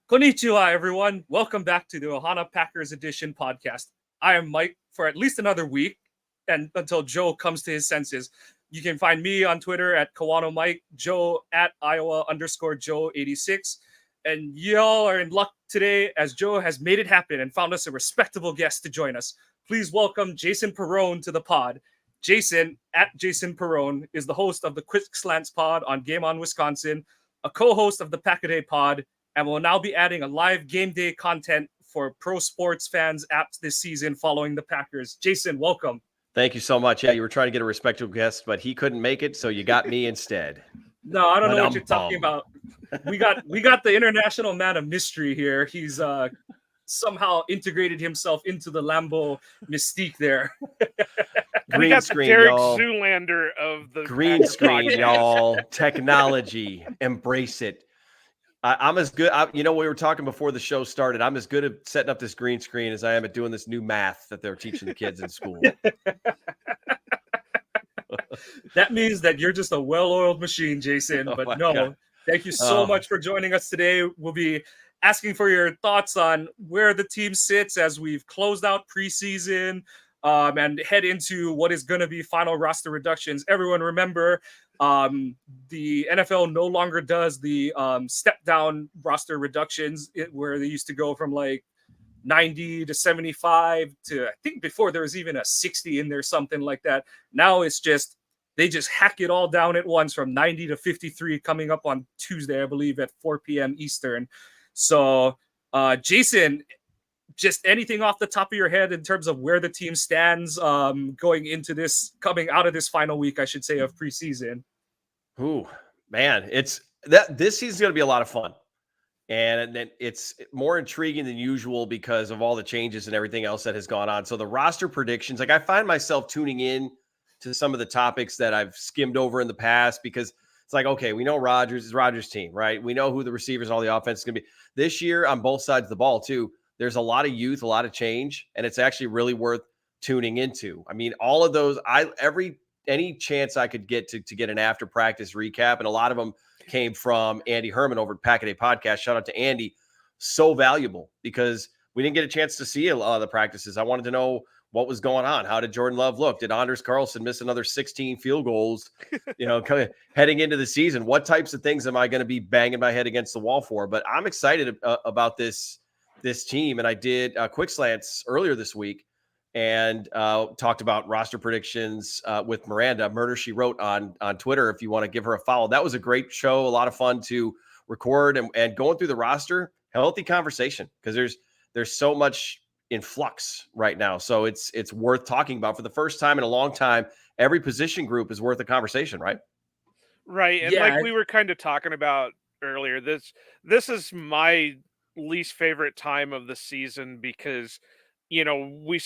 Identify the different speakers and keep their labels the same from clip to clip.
Speaker 1: Konnichiwa, everyone. Welcome back to the Ohana Packers Edition podcast. I am Mike for at least another week, and until Joe comes to his senses. You can find me on Twitter at Kawano Mike, Joe at Iowa_Joe86. And y'all are in luck today as Joe has made it happen and found us a respectable guest to join us. Please welcome Jason Perone to the pod. Jason, at Jason Perone, is the host of the Quick Slants pod on Game On Wisconsin, a co-host of the PackADay pod, and will now be adding a live game day content for pro sports fans apps this season following the Packers. Jason, welcome.
Speaker 2: Thank you so much. Yeah, you were trying to get a respectable guest, but he couldn't make it, so you got me instead.
Speaker 1: No, I don't know what you're talking about. We got the international man of mystery here. He's somehow integrated himself into the Lambo mystique there.
Speaker 3: Green screen, Derek y'all. Zoolander of the
Speaker 2: green screen, y'all. Technology, embrace it. I'm as good. We were talking before the show started. I'm as good at setting up this green screen as I am at doing this new math that they're teaching the kids in school.
Speaker 1: That means that you're just a well-oiled machine, Jason. But no, God. Thank you so much for joining us today. We'll be asking for your thoughts on where the team sits as we've closed out preseason and head into what is going to be final roster reductions. Everyone remember, the NFL no longer does the step-down roster reductions where they used to go from like 90 to 75 to, I think before there was even a 60 in there, something like that. Now it's just, they just hack it all down at once from 90 to 53 coming up on Tuesday, I believe at 4 p.m. Eastern. So, Jason, just anything off the top of your head in terms of where the team stands going into this, coming out of this final week, I should say, of preseason?
Speaker 2: Ooh, man, this season's going to be a lot of fun. And then it's more intriguing than usual because of all the changes and everything else that has gone on. So the roster predictions, like I find myself tuning in to some of the topics that I've skimmed over in the past because it's like, okay, we know Rodgers is Rodgers' team, right? We know who the receivers and all the offense is going to be. This year on both sides of the ball too, there's a lot of youth, a lot of change, and it's actually really worth tuning into. I mean, all of those, any chance I could get to get an after practice recap, and a lot of them came from Andy Herman over at PackADay Podcast. Shout out to Andy. So valuable because we didn't get a chance to see a lot of the practices. I wanted to know what was going on. How did Jordan Love look? Did Anders Carlson miss another 16 field goals, heading into the season? What types of things am I going to be banging my head against the wall for? But I'm excited about this team. And I did Quick Slants earlier this week and talked about roster predictions with Miranda. Murder She Wrote on Twitter if you want to give her a follow. That was a great show, a lot of fun to record and going through the roster, healthy conversation because there's so much in flux right now. So it's worth talking about for the first time in a long time. Every position group is worth a conversation, right?
Speaker 3: Right. And like we were kind of talking about earlier, this is my least favorite time of the season because we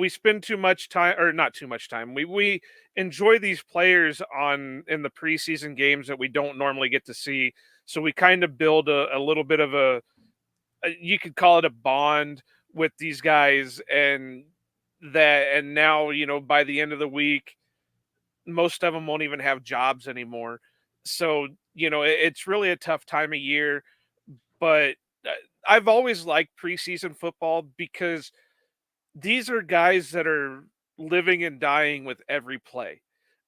Speaker 3: spend too much time, or not too much time. We enjoy these players in the preseason games that we don't normally get to see. So we kind of build a little bit of you could call it a bond with these guys, and now, by the end of the week, most of them won't even have jobs anymore. So, it's really a tough time of year, but I've always liked preseason football because these are guys that are living and dying with every play.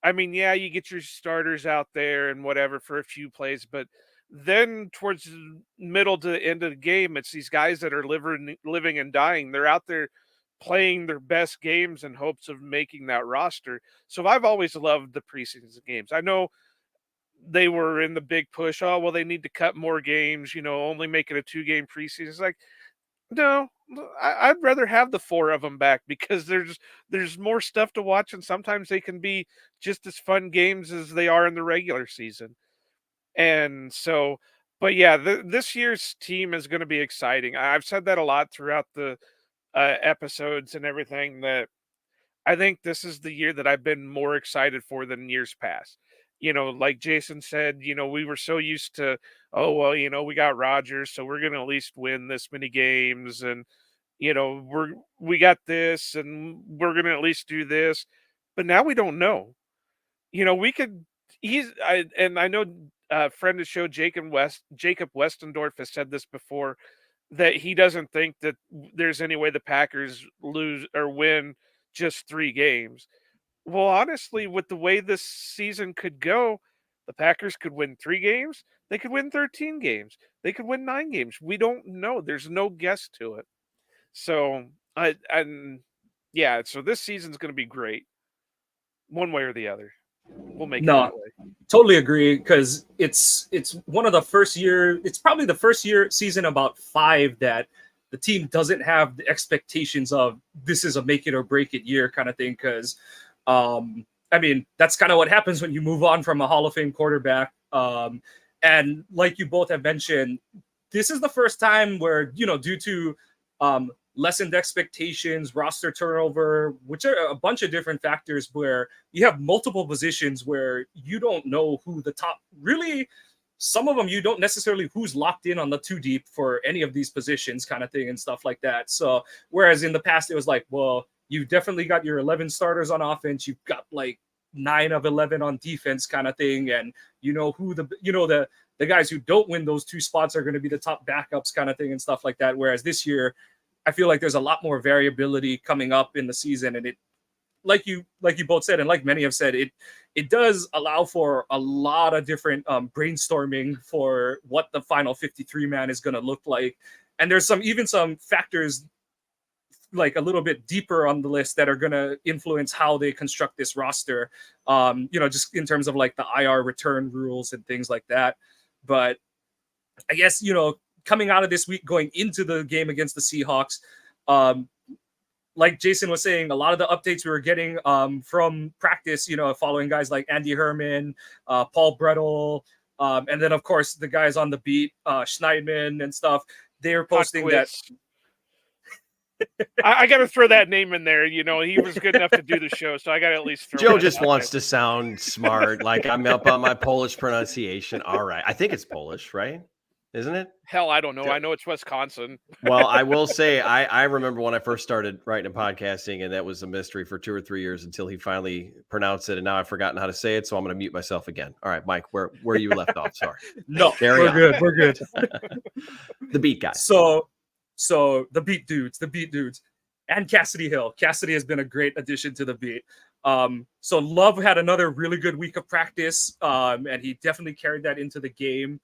Speaker 3: I mean, yeah, you get your starters out there and whatever for a few plays, but then towards the middle to the end of the game, it's these guys that are living and dying. They're out there playing their best games in hopes of making that roster. So I've always loved the preseason games. I know they were in the big push. Oh, well, they need to cut more games, only make it a 2-game preseason. It's like, no, I'd rather have the 4 of them back because there's more stuff to watch, and sometimes they can be just as fun games as they are in the regular season. And so, but yeah, this year's team is going to be exciting. I've said that a lot throughout the episodes and everything, that I think this is the year that I've been more excited for than years past. Like Jason said, we were so used to, oh, well, we got Rodgers, so we're going to at least win this many games. And, we got this and we're going to at least do this. But now we don't know. I know friend of the show, Jacob Westendorf, has said this before, that he doesn't think that there's any way the Packers lose or win just 3 games. Well, honestly, with the way this season could go, the Packers could win 3 games. They could win 13 games. They could win 9 games. We don't know. There's no guess to it. So, so this season's going to be great, one way or the other. We'll make it that way.
Speaker 1: Totally agree, because it's one of the first year. It's probably the first season about 5 that the team doesn't have the expectations of this is a make it or break it year kind of thing. Because, I mean, that's kind of what happens when you move on from a Hall of Fame quarterback. And like you both have mentioned, this is the first time where, due to lessened expectations, roster turnover, which are a bunch of different factors, where you have multiple positions where you don't know who the top, really, some of them you don't necessarily who's locked in on the 2 deep for any of these positions kind of thing and stuff like that. So whereas in the past it was like, well, you've definitely got your 11 starters on offense, you've got like 9 of 11 on defense kind of thing, and who the guys who don't win those 2 spots are going to be the top backups kind of thing and stuff like that. Whereas this year, I feel like there's a lot more variability coming up in the season, and it, like you both said, and like many have said, it does allow for a lot of different brainstorming for what the final 53 man is going to look like. And there's some factors like a little bit deeper on the list that are going to influence how they construct this roster, just in terms of like the IR return rules and things like that. But I guess, coming out of this week, going into the game against the Seahawks, like Jason was saying, a lot of the updates we were getting from practice, following guys like Andy Herman, Paul Brettel, and then, of course, the guys on the beat, Schneidman and stuff, they were posting that.
Speaker 3: I got to throw that name in there. He was good enough to do the show, so I got to at least throw
Speaker 2: Joe just wants to sound smart, like I'm up on my Polish pronunciation. All right. I think it's Polish, right? Isn't it?
Speaker 3: Hell, I don't know. I know it's Wisconsin.
Speaker 2: Well, I will say I remember when I first started writing and podcasting, and that was a mystery for 2 or 3 years until he finally pronounced it, and now I've forgotten how to say it, so I'm going to mute myself again. All right, Mike, where you left off? Sorry.
Speaker 1: No, we're good.
Speaker 2: The beat guy.
Speaker 1: So the beat dudes, and Cassidy Hill. Cassidy has been a great addition to the beat. So Love had another really good week of practice, and he definitely carried that into the game.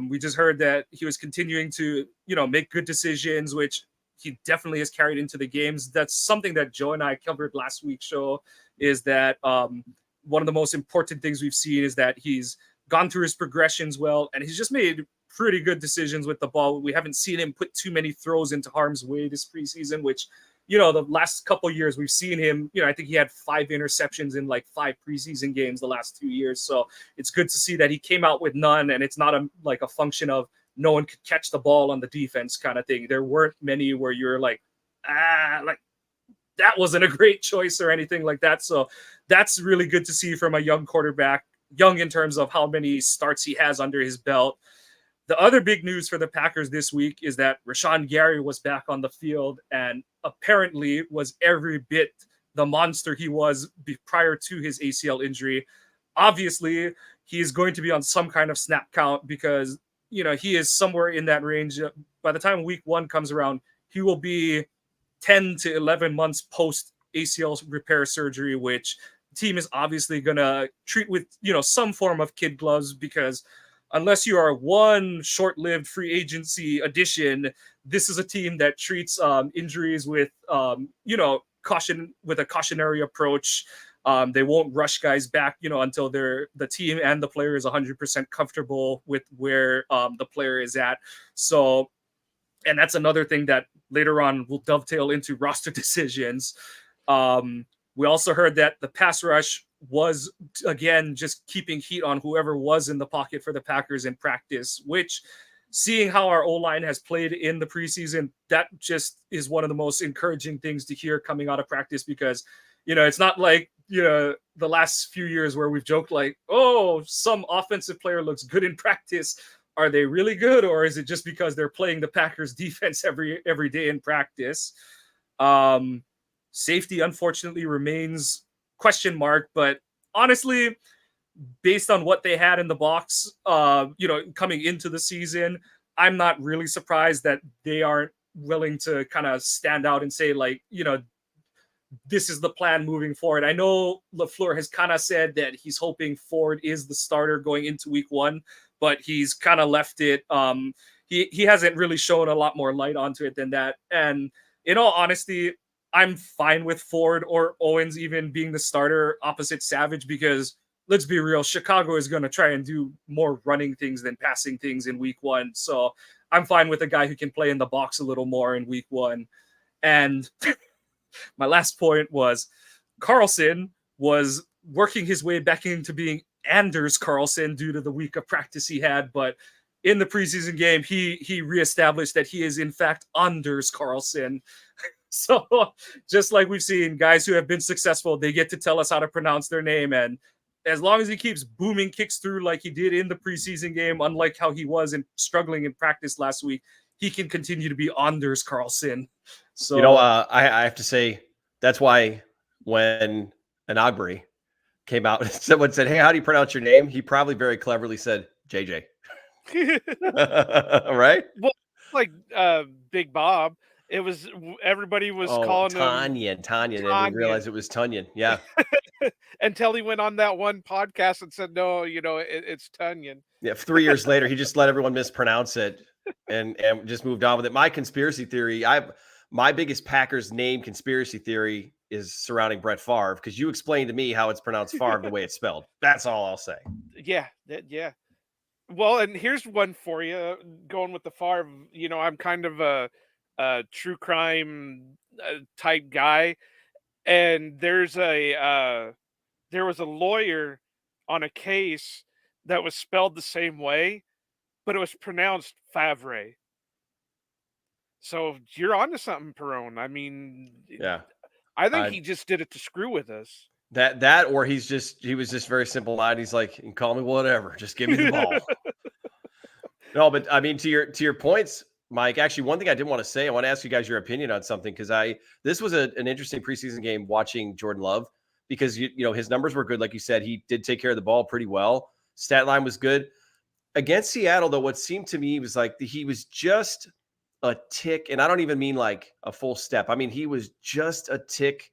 Speaker 1: We just heard that he was continuing to, make good decisions, which he definitely has carried into the games. That's something that Joe and I covered last week's show, is that one of the most important things we've seen is that he's gone through his progressions well, and he's just made pretty good decisions with the ball. We haven't seen him put too many throws into harm's way this preseason, which, the last couple of years we've seen him, I think he had 5 interceptions in like 5 preseason games the last 2 years. So it's good to see that he came out with none, and it's not a function of no one could catch the ball on the defense kind of thing. There weren't many where you're like that wasn't a great choice or anything like that. So that's really good to see from a young quarterback, young in terms of how many starts he has under his belt. The other big news for the Packers this week is that Rashawn Gary was back on the field and apparently was every bit the monster he was prior to his ACL injury. Obviously, he is going to be on some kind of snap count because, he is somewhere in that range. By the time week 1 comes around, he will be 10 to 11 months post ACL repair surgery, which the team is obviously going to treat with, some form of kid gloves, because unless you are one short-lived free agency addition, this is a team that treats injuries with, caution, with a cautionary approach. They won't rush guys back, until the team and the player is 100% comfortable with where the player is at. So, and that's another thing that later on will dovetail into roster decisions. We also heard that the pass rush was, again, just keeping heat on whoever was in the pocket for the Packers in practice, which, seeing how our O-line has played in the preseason, that just is one of the most encouraging things to hear coming out of practice, because, it's not like, the last few years where we've joked like, oh, some offensive player looks good in practice. Are they really good? Or is it just because they're playing the Packers defense every day in practice? Safety, unfortunately, remains question mark, but honestly, based on what they had in the box, coming into the season, I'm not really surprised that they aren't willing to kind of stand out and say, like, this is the plan moving forward. I know LaFleur has kind of said that he's hoping Ford is the starter going into week 1, but he's kind of left it. He hasn't really shown a lot more light onto it than that. And in all honesty, I'm fine with Ford or Owens even being the starter opposite Savage, because let's be real, Chicago is going to try and do more running things than passing things in week 1. So I'm fine with a guy who can play in the box a little more in week 1. And my last point was Carlson was working his way back into being Anders Carlson due to the week of practice he had. But in the preseason game, he reestablished that he is in fact Anders Carlson. So just like we've seen guys who have been successful, they get to tell us how to pronounce their name. And as long as he keeps booming kicks through like he did in the preseason game, unlike how he was struggling in practice last week, he can continue to be Anders Carlson. So
Speaker 2: I have to say that's why when Anagbari came out, someone said, "Hey, how do you pronounce your name?" He probably very cleverly said JJ. Right?
Speaker 3: Well, like Big Bob. It was everybody was calling him
Speaker 2: Tanyan. And we realized it was Tunyon. Yeah.
Speaker 3: Until he went on that one podcast and said, "No, it's Tunyon."
Speaker 2: Yeah. 3 years later, he just let everyone mispronounce it and just moved on with it. My conspiracy theory, my biggest Packers name conspiracy theory is surrounding Brett Favre, because you explained to me how it's pronounced Favre the way it's spelled. That's all I'll say.
Speaker 3: Yeah. Well, and here's one for you. Going with the Favre, I'm kind of a true crime type guy, and there was a lawyer on a case that was spelled the same way, but it was pronounced Favre. So you're onto something, Perone. I mean,
Speaker 2: yeah,
Speaker 3: I think he just did it to screw with us.
Speaker 2: That or he was just very simple minded. He's like, you can call me whatever, just give me the ball. No, but I mean, to your points, Mike, actually, one thing I did want to say, I want to ask you guys your opinion on something, because this was an interesting preseason game watching Jordan Love, because his numbers were good. Like you said, he did take care of the ball pretty well. Stat line was good. Against Seattle, though, what seemed to me was like he was just a tick, and I don't even mean like a full step. I mean, he was just a tick,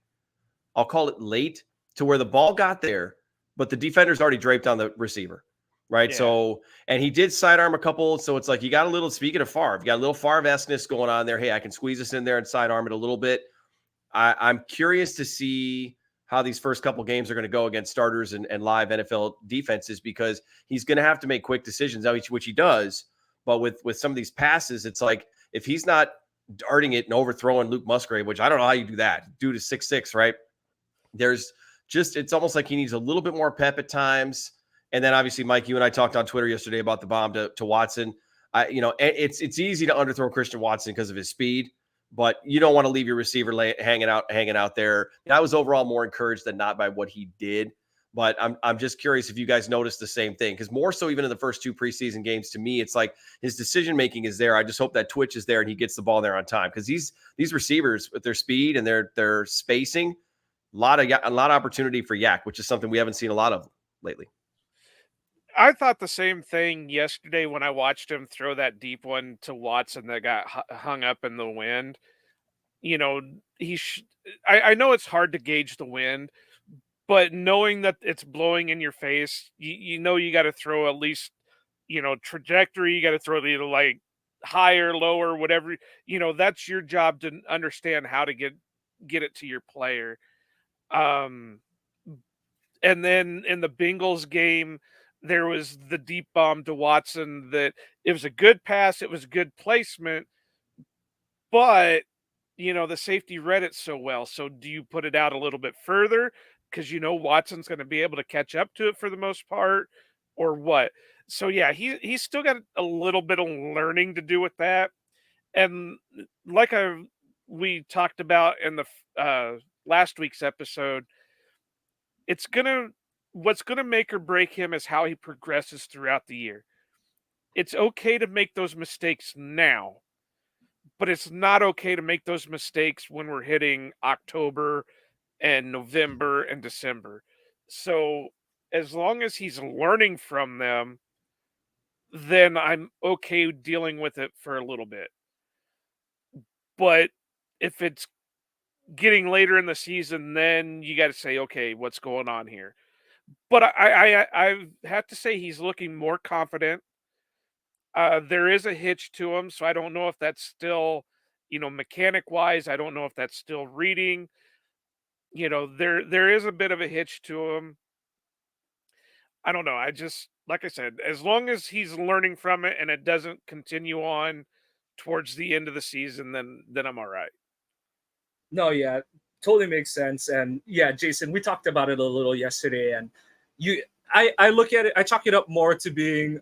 Speaker 2: I'll call it late, to where the ball got there, but the defender's already draped on the receiver. Right. Yeah. So, and he did sidearm a couple. So it's like, you got a little, speaking of Favre, you got a little Favre-esque going on there. Hey, I can squeeze this in there and sidearm it a little bit. I'm curious to see how these first couple games are going to go against starters and live NFL defenses, because he's going to have to make quick decisions, which he does. But with some of these passes, it's like, if he's not darting it and overthrowing Luke Musgrave, which I don't know how you do that, due to 6'6", right? It's almost like he needs a little bit more pep at times. And then obviously, Mike, you and I talked on Twitter yesterday about the bomb to Watson. It's easy to underthrow Christian Watson because of his speed, but you don't want to leave your receiver hanging out there. And I was overall more encouraged than not by what he did. But I'm just curious if you guys noticed the same thing, because more so even in the first 2 preseason games, to me, it's like his decision making is there. I just hope that twitch is there and he gets the ball there on time, because these receivers with their speed and their spacing, a lot of opportunity for yak, which is something we haven't seen a lot of lately.
Speaker 3: I thought the same thing yesterday when I watched him throw that deep one to Watson that got hung up in the wind. I know it's hard to gauge the wind, but knowing that it's blowing in your face, you got to throw at least, trajectory. You got to throw the like higher, lower, whatever. That's your job to understand how to get it to your player. And then in the Bengals game, there was the deep bomb to Watson that it was a good pass. It was good placement, but the safety read it so well. So do you put it out a little bit further, because Watson's going to be able to catch up to it for the most part, or what? So yeah, he's still got a little bit of learning to do with that. And like we talked about in the last week's episode, what's going to make or break him is how he progresses throughout the year. It's okay to make those mistakes now, but it's not okay to make those mistakes when we're hitting October and November and December. So as long as he's learning from them, then I'm okay dealing with it for a little bit. But if it's getting later in the season, then you got to say, okay, what's going on here? But I have to say he's looking more confident. There is a hitch to him, so I don't know if that's still, mechanic wise. I don't know if that's still reading. There is a bit of a hitch to him. I don't know. I just, like I said, as long as he's learning from it and it doesn't continue on towards the end of the season, then I'm all right.
Speaker 1: No, yeah, totally makes sense. And yeah, Jason, we talked about it a little yesterday, and I look at it, I chalk it up more to being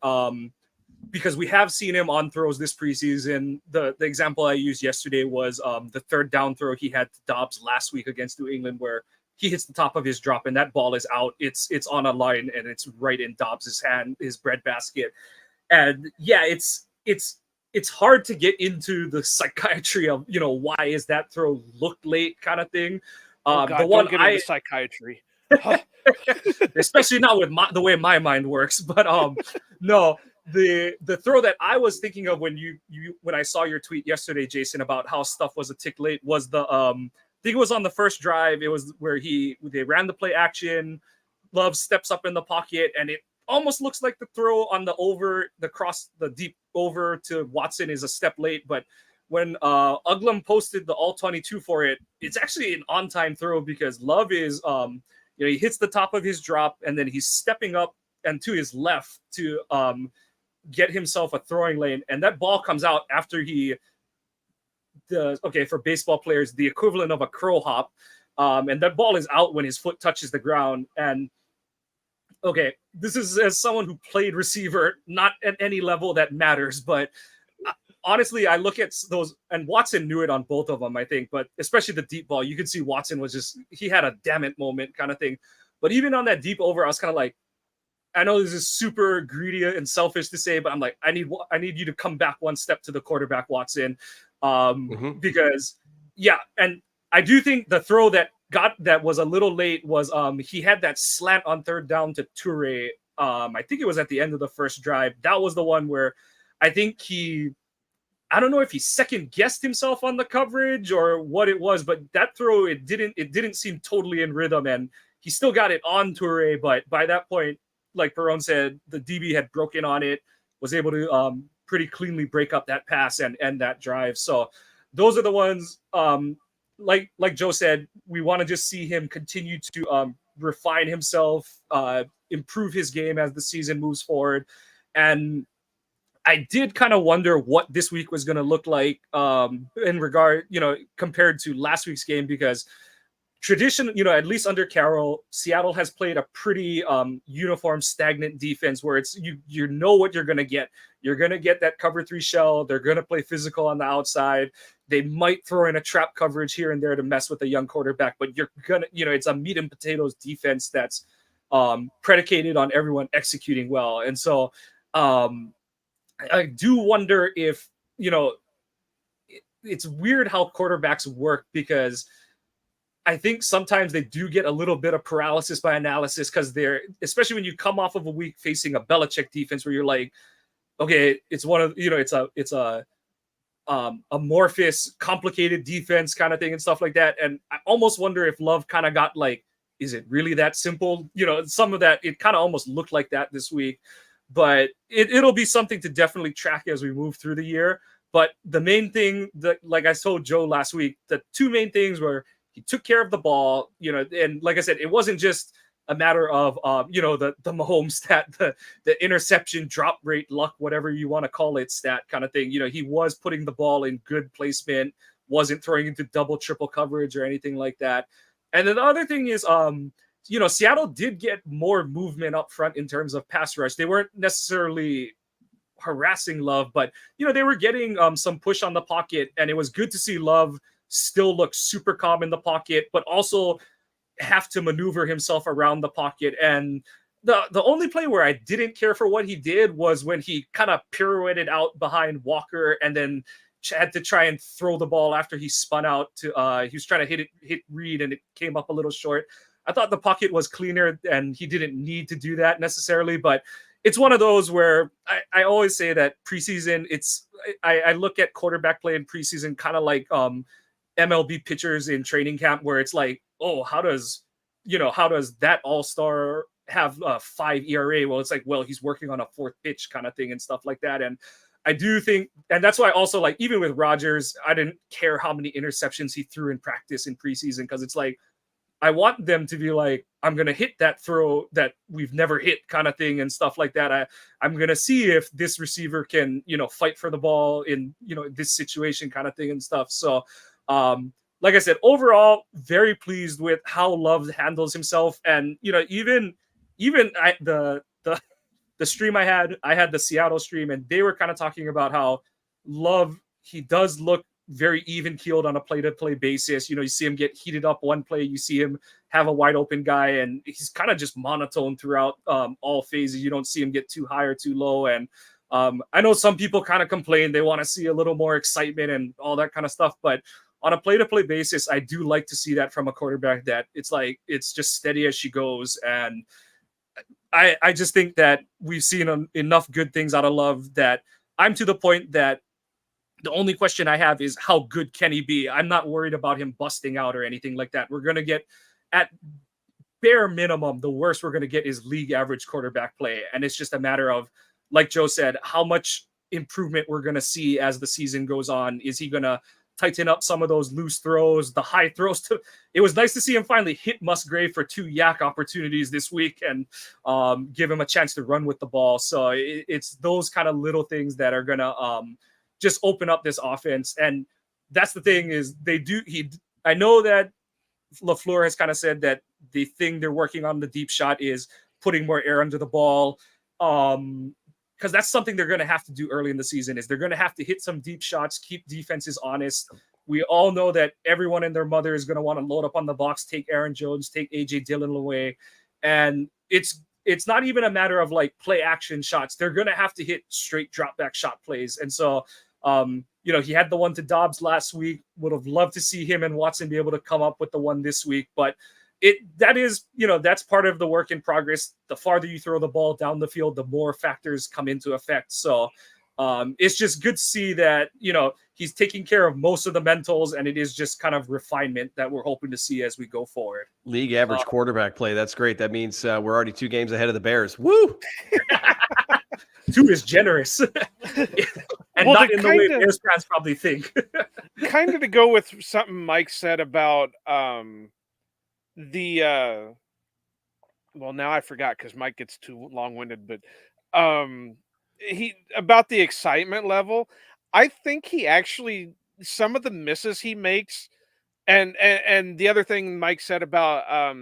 Speaker 1: because we have seen him on throws this preseason. The example I used yesterday was the third down throw he had to Dobbs last week against New England, where he hits the top of his drop and that ball is out. It's on a line and it's right in Dobbs's hand, his breadbasket. And yeah, it's hard to get into the psychiatry of, why is that throw looked late kind of thing.
Speaker 3: Oh God, the one don't get into psychiatry.
Speaker 1: Especially not with the way my mind works. But no, the throw that I was thinking of when when I saw your tweet yesterday, Jason, about how stuff was a tick late was the I think it was on the first drive. It was where they ran the play action. Love steps up in the pocket, and it almost looks like the throw on the deep over to Watson is a step late. But when Uglum posted the all 22 for it, it's actually an on-time throw because Love is he hits the top of his drop and then he's stepping up and to his left to get himself a throwing lane, and that ball comes out after for baseball players, the equivalent of a crow hop. And that ball is out when his foot touches the ground. And okay, this is as someone who played receiver, not at any level that matters, but honestly, I look at those, and Watson knew it on both of them, I think, but especially the deep ball, you could see Watson he had a damn it moment kind of thing. But even on that deep over, I was kind of like, I know this is super greedy and selfish to say, but I'm like, I need you to come back one step to the quarterback, Watson. Because yeah, and I do think the throw that was a little late was he had that slant on third down to Toure. I think it was at the end of the first drive. That was the one where I think I don't know if he second guessed himself on the coverage or what it was, but that throw, it didn't seem totally in rhythm, and he still got it on Toure, but by that point, like Perone said, the DB had broken on it, was able to pretty cleanly break up that pass and end that drive. So those are the ones, like Joe said, we want to just see him continue to refine himself, improve his game as the season moves forward. And I did kind of wonder what this week was going to look like in regard, compared to last week's game, because tradition, at least under Carroll, Seattle has played a pretty uniform, stagnant defense where it's you know what you're going to get. You're going to get that cover 3 shell. They're going to play physical on the outside. They might throw in a trap coverage here and there to mess with a young quarterback, but you're going to, it's a meat and potatoes defense that's predicated on everyone executing well. And so I do wonder if, it's weird how quarterbacks work, because I think sometimes they do get a little bit of paralysis by analysis, because especially when you come off of a week facing a Belichick defense where you're like, okay, it's one of, it's a amorphous, complicated defense kind of thing and stuff like that. And I almost wonder if Love kind of got like, is it really that simple? Some of that, it kind of almost looked like that this week, but it'll be something to definitely track as we move through the year. But the main thing that, like I told Joe last week, the two main things were he took care of the ball, and like I said, it wasn't just a matter of, the Mahomes stat, the interception, drop rate, luck, whatever you want to call it, stat kind of thing. He was putting the ball in good placement, wasn't throwing into double, triple coverage or anything like that. And then the other thing is, Seattle did get more movement up front in terms of pass rush. They weren't necessarily harassing Love, but, they were getting some push on the pocket, and it was good to see Love still look super calm in the pocket, but also have to maneuver himself around the pocket. And the only play where I didn't care for what he did was when he kind of pirouetted out behind Walker and then had to try and throw the ball after he spun out to he was trying to hit Reed and it came up a little short. I thought the pocket was cleaner and he didn't need to do that necessarily. But it's one of those where I always say that preseason, I look at quarterback play in preseason kind of like MLB pitchers in training camp, where it's like, oh, how does that all-star have a 5 ERA? Well, it's like, well, he's working on a 4th pitch kind of thing and stuff like that. And I do think, and that's why also, like, even with Rodgers, I didn't care how many interceptions he threw in practice in preseason, because it's like, I want them to be like, I'm going to hit that throw that we've never hit kind of thing and stuff like that. I'm going to see if this receiver can, fight for the ball in, this situation kind of thing and stuff. So, like I said, overall, very pleased with how Love handles himself. And, even the stream I had the Seattle stream, and they were kind of talking about how Love, he does look very even keeled on a play-to-play basis. You see him get heated up one play, you see him have a wide open guy, and he's kind of just monotone throughout all phases. You don't see him get too high or too low. And I know some people kind of complain they want to see a little more excitement and all that kind of stuff, but on a play-to-play basis, I do like to see that from a quarterback, that it's like, it's just steady as she goes. And I just think that we've seen enough good things out of Love that I'm to the point that the only question I have is, how good can he be? I'm not worried about him busting out or anything like that. We're going to get, at bare minimum, the worst we're going to get is league average quarterback play. And it's just a matter of, like Joe said, how much improvement we're going to see as the season goes on. Is he going to tighten up some of those loose throws, the high throws? It was nice to see him finally hit Musgrave for 2 yak opportunities this week and give him a chance to run with the ball. So it's those kind of little things that are going to just open up this offense. And that's the thing, is I know that LaFleur has kind of said that the thing they're working on the deep shot is putting more air under the ball. Because that's something they're going to have to do early in the season, is they're going to have to hit some deep shots, keep defenses honest. We all know that everyone and their mother is going to want to load up on the box, take Aaron Jones, take AJ Dillon away. And it's not even a matter of like play action shots. They're going to have to hit straight drop back shot plays. And so, he had the one to Dobbs last week. Would have loved to see him and Watson be able to come up with the one this week, but that's part of the work in progress. The farther you throw the ball down the field, the more factors come into effect. So it's just good to see that, he's taking care of most of the mentals, and it is just kind of refinement that we're hoping to see as we go forward.
Speaker 2: League average quarterback play. That's great. That means we're already 2 games ahead of the Bears. Woo!
Speaker 1: 2 is generous. And well, not in the way Bears fans probably think.
Speaker 3: Kind of to go with something Mike said about well, now I forgot because Mike gets too long-winded, but he about the excitement level. I think he actually, some of the misses he makes, and the other thing Mike said about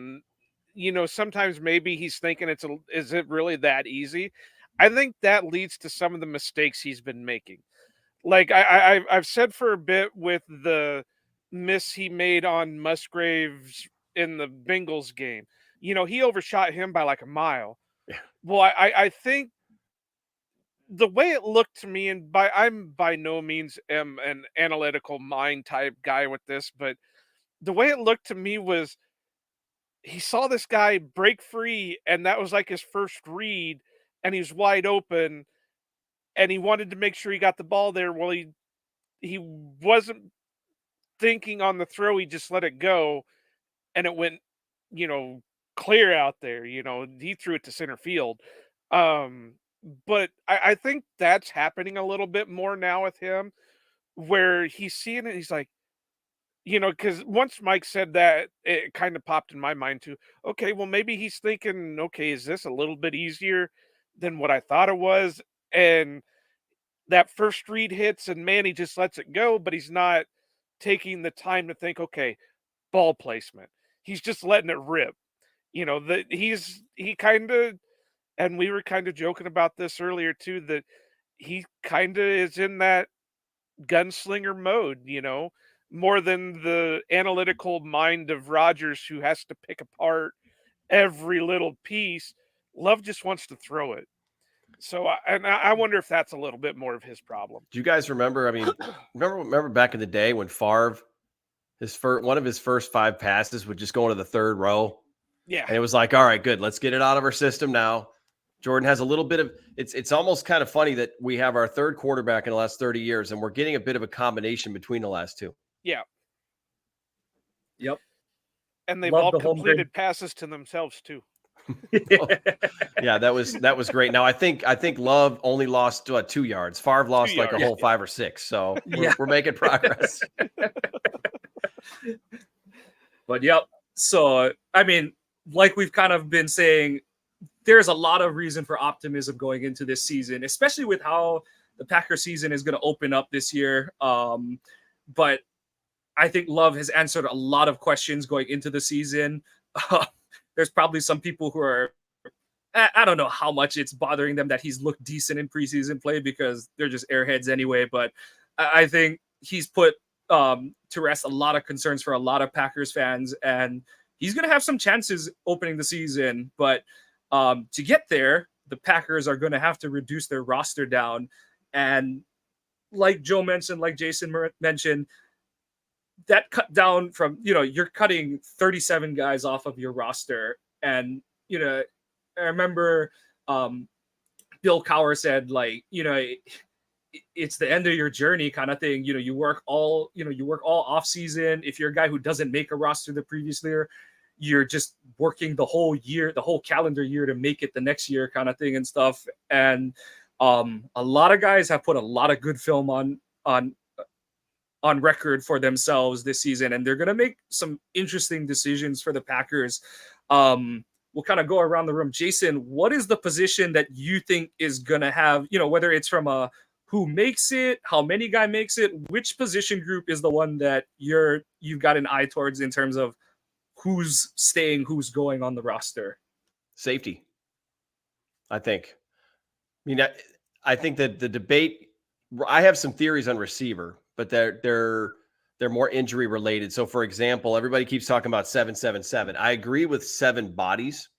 Speaker 3: sometimes maybe he's thinking is it really that easy? I think that leads to some of the mistakes he's been making. Like I've said for a bit with the miss he made on Musgraves in the Bengals game. He overshot him by like a mile. Yeah. Well, I think the way it looked to me, and I'm by no means am an analytical mind type guy with this, but the way it looked to me was he saw this guy break free, and that was like his first read, and he was wide open, and he wanted to make sure he got the ball there. Well, he wasn't thinking on the throw. He just let it go, and it went, clear out there. He threw it to center field. But I think that's happening a little bit more now with him, where he's seeing it. He's like, because once Mike said that, it kind of popped in my mind too. Okay, well, maybe he's thinking, okay, is this a little bit easier than what I thought it was? And that first read hits, and man, he just lets it go, but he's not taking the time to think, okay, ball placement. He's just letting it rip. He kind of, and we were kind of joking about this earlier too, that he kind of is in that gunslinger mode, more than the analytical mind of Rodgers, who has to pick apart every little piece. Love just wants to throw it. So, I wonder if that's a little bit more of his problem.
Speaker 2: Do you guys remember? I mean, remember back in the day when Favre, one of his first 5 passes would just go into the third row,
Speaker 3: Yeah.
Speaker 2: And it was like, all right, good. Let's get it out of our system now. Jordan has a little bit of it's almost kind of funny that we have our third quarterback in the last 30 years, and we're getting a bit of a combination between the last two.
Speaker 3: Yeah.
Speaker 1: Yep.
Speaker 3: And they've all completed passes to themselves too.
Speaker 2: Yeah, that was great. Now I think Love only lost 2 yards. Favre lost like a whole 5 or 6. So we're making progress.
Speaker 1: But yep. So I mean, like we've kind of been saying, there's a lot of reason for optimism going into this season, especially with how the Packers season is going to open up this year. But I think Love has answered a lot of questions going into the season. There's probably some people who are, I don't know how much it's bothering them that he's looked decent in preseason play because they're just airheads anyway. But I think he's put to rest a lot of concerns for a lot of Packers fans, and he's going to have some chances opening the season. But to get there, the Packers are going to have to reduce their roster down. And like Joe mentioned, like Jason mentioned, that cut down from, you're cutting 37 guys off of your roster. And, I remember Bill Cowher said, like, it's the end of your journey kind of thing. You work all off season. If you're a guy who doesn't make a roster the previous year, you're just working the whole year, the whole calendar year to make it the next year kind of thing and stuff. And a lot of guys have put a lot of good film on record for themselves this season, and they're going to make some interesting decisions for the Packers. We'll kind of go around the room. Jason, what is the position that you think is going to have, whether it's from a who makes it, how many guy makes it, which position group is the one that you've got an eye towards in terms of who's staying, who's going on the roster?
Speaker 2: Safety, I think. I mean, I think that the debate, I have some theories on receiver, but they're more injury related. So for example, everybody keeps talking about 7-7-7. I agree with 7 bodies,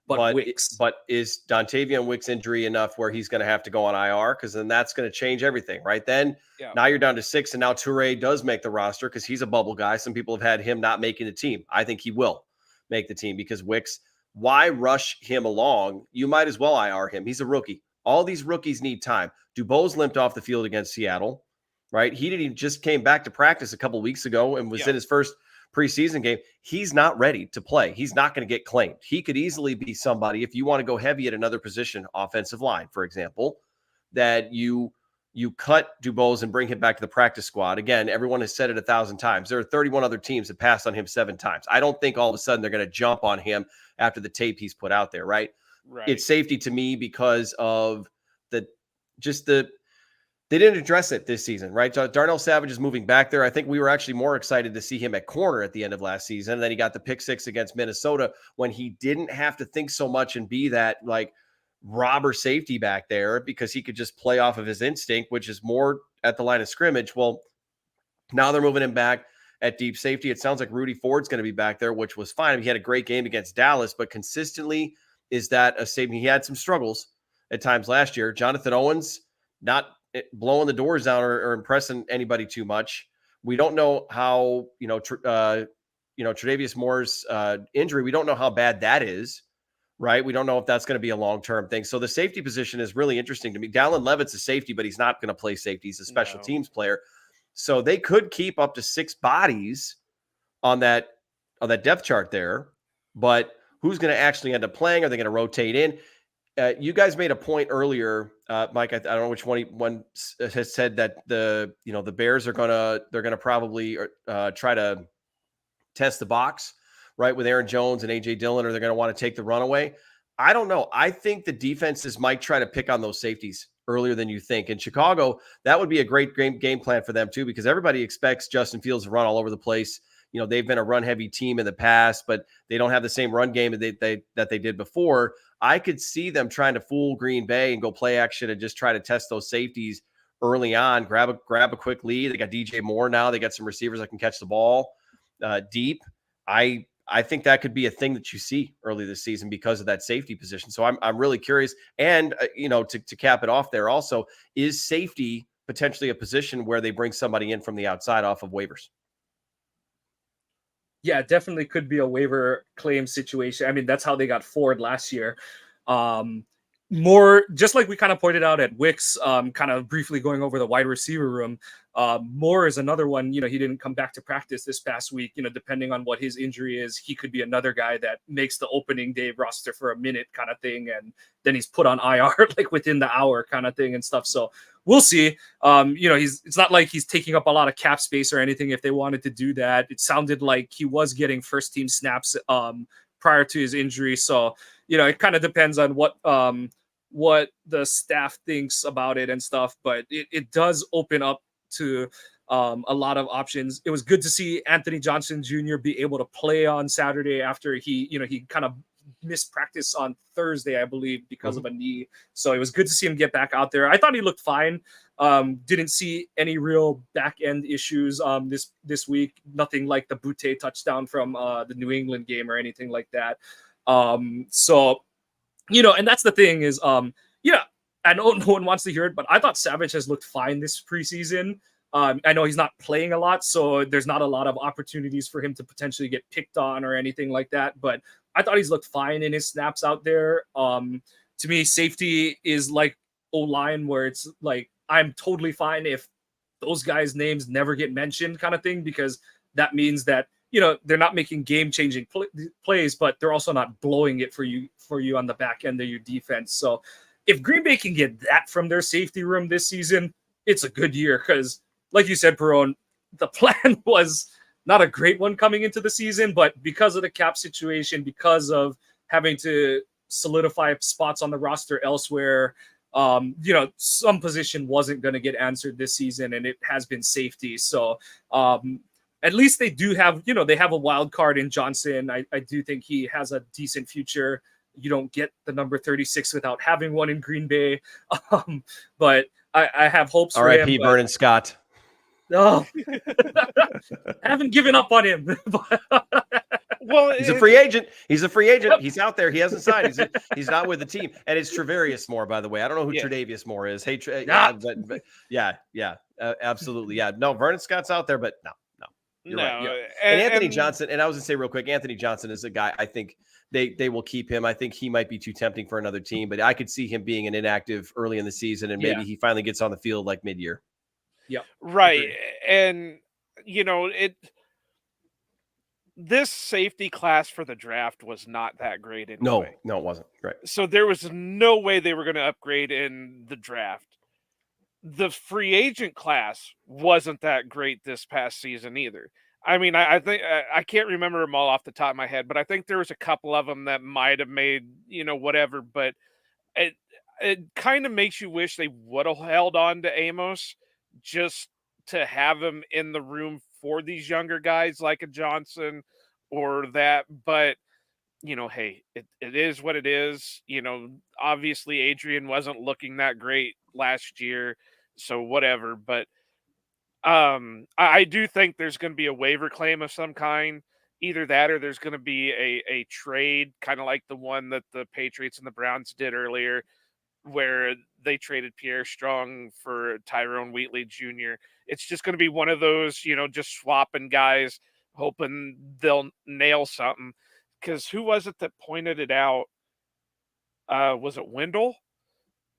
Speaker 2: but is Dontavian Wicks injury enough where he's going to have to go on IR? Because then that's going to change everything, right? Then now you're down to 6, and now Toure does make the roster because he's a bubble guy. Some people have had him not making the team. I think he will make the team because Wicks, why rush him along? You might as well IR him. He's a rookie. All these rookies need time. Dubois limped off the field against Seattle, right? He just came back to practice a couple weeks ago and was in his first preseason game. He's not ready to play. He's not going to get claimed. He could easily be somebody, if you want to go heavy at another position, offensive line, for example, that you cut Dubois and bring him back to the practice squad. Again, everyone has said it 1,000 times. There are 31 other teams that passed on him 7 times. I don't think all of a sudden they're going to jump on him after the tape he's put out there, right? It's safety to me because of they didn't address it this season, right? Darnell Savage is moving back there. I think we were actually more excited to see him at corner at the end of last season. And then he got the pick 6 against Minnesota when he didn't have to think so much and be that like robber safety back there because he could just play off of his instinct, which is more at the line of scrimmage. Well, now they're moving him back at deep safety. It sounds like Rudy Ford's going to be back there, which was fine. He had a great game against Dallas, but consistently, is that a safety? He had some struggles at times last year. Jonathan Owens, not blowing the doors down or impressing anybody too much. We don't know how, Tre'Davious Moore's injury, we don't know how bad that is, right? We don't know if that's going to be a long-term thing. So the safety position is really interesting to me. Dallin Levitt's a safety, but he's not going to play safety. He's a special teams player. So they could keep up to 6 bodies on that depth chart there, but who's going to actually end up playing? Are they going to rotate in? You guys made a point earlier, Mike. I don't know which one has said that the Bears are they're gonna probably try to test the box, right, with Aaron Jones and AJ Dillon, or they're gonna want to take the runaway. I don't know. I think the defenses might try to pick on those safeties earlier than you think. In Chicago, that would be a great game plan for them too, because everybody expects Justin Fields to run all over the place. They've been a run-heavy team in the past, but they don't have the same run game that they did before. I could see them trying to fool Green Bay and go play action and just try to test those safeties early on, grab a quick lead. They got DJ Moore now. They got some receivers that can catch the ball deep. I think that could be a thing that you see early this season because of that safety position. So I'm really curious. And, to cap it off there also, is safety potentially a position where they bring somebody in from the outside off of waivers?
Speaker 1: Yeah, definitely could be a waiver claim situation. I mean, that's how they got Ford last year. Um, More just like we kind of pointed out at Wicks, kind of briefly going over the wide receiver room. Moore is another one. He didn't come back to practice this past week. Depending on what his injury is, he could be another guy that makes the opening day roster for a minute kind of thing, and then he's put on IR like within the hour kind of thing and stuff. So we'll see. It's not like he's taking up a lot of cap space or anything. If they wanted to do that, it sounded like he was getting first team snaps prior to his injury. So it kind of depends on what the staff thinks about it and stuff. But it does open up to a lot of options. It was good to see Anthony Johnson Jr. be able to play on Saturday after he kind of missed practice on Thursday, I believe, because of a knee. So it was good to see him get back out there. I thought he looked fine. Didn't see any real back end issues this week. Nothing like the Butte touchdown from the New England game or anything like that. So and that's the thing is, I know no one wants to hear it, but I thought Savage has looked fine this preseason. I know he's not playing a lot, so there's not a lot of opportunities for him to potentially get picked on or anything like that. But I thought he's looked fine in his snaps out there. To me, safety is like O-line, where it's like I'm totally fine if those guys' names never get mentioned, kind of thing, because that means that they're not making game-changing plays, but they're also not blowing it for you on the back end of your defense. So if Green Bay can get that from their safety room this season, it's a good year because, like you said, Perone, the plan was not a great one coming into the season, but because of the cap situation, because of having to solidify spots on the roster elsewhere, some position wasn't going to get answered this season, and it has been safety. So at least they do have, they have a wild card in Johnson. I do think he has a decent future. You don't get the number 36 without having one in Green Bay. But I have hopes for him.
Speaker 2: R.I.P. Vernon Scott.
Speaker 1: No, I haven't given up on him.
Speaker 3: Well,
Speaker 2: he's a free agent. He's a free agent. He's out there. He hasn't signed. He's not with the team. And it's Tre'Davious Moore, by the way. I don't know who Tre'Davious Moore is. Hey, absolutely. Yeah. No, Vernon Scott's out there, but no. You're right. Yeah. And Anthony Johnson, and I was going to say real quick, Anthony Johnson is a guy I think they will keep him. I think he might be too tempting for another team, but I could see him being an inactive early in the season, and maybe he finally gets on the field like mid-year.
Speaker 1: Yeah.
Speaker 3: Right. And, this safety class for the draft was not that great anyway.
Speaker 2: No, it wasn't. Right.
Speaker 3: So there was no way they were going to upgrade in the draft. The free agent class wasn't that great this past season either. I mean, I think I can't remember them all off the top of my head, but I think there was a couple of them that might have made, whatever, but it kind of makes you wish they would have held on to Amos just to have him in the room for these younger guys like a Johnson or that. But, hey, it is what it is. Obviously Adrian wasn't looking that great last year, so whatever. But I do think there's going to be a waiver claim of some kind. Either that or there's going to be a trade, kind of like the one that the Patriots and the Browns did earlier, where they traded Pierre Strong for Tyrone Wheatley Jr. It's just going to be one of those, just swapping guys, hoping they'll nail something. Because who was it that pointed it out? Was it Wendell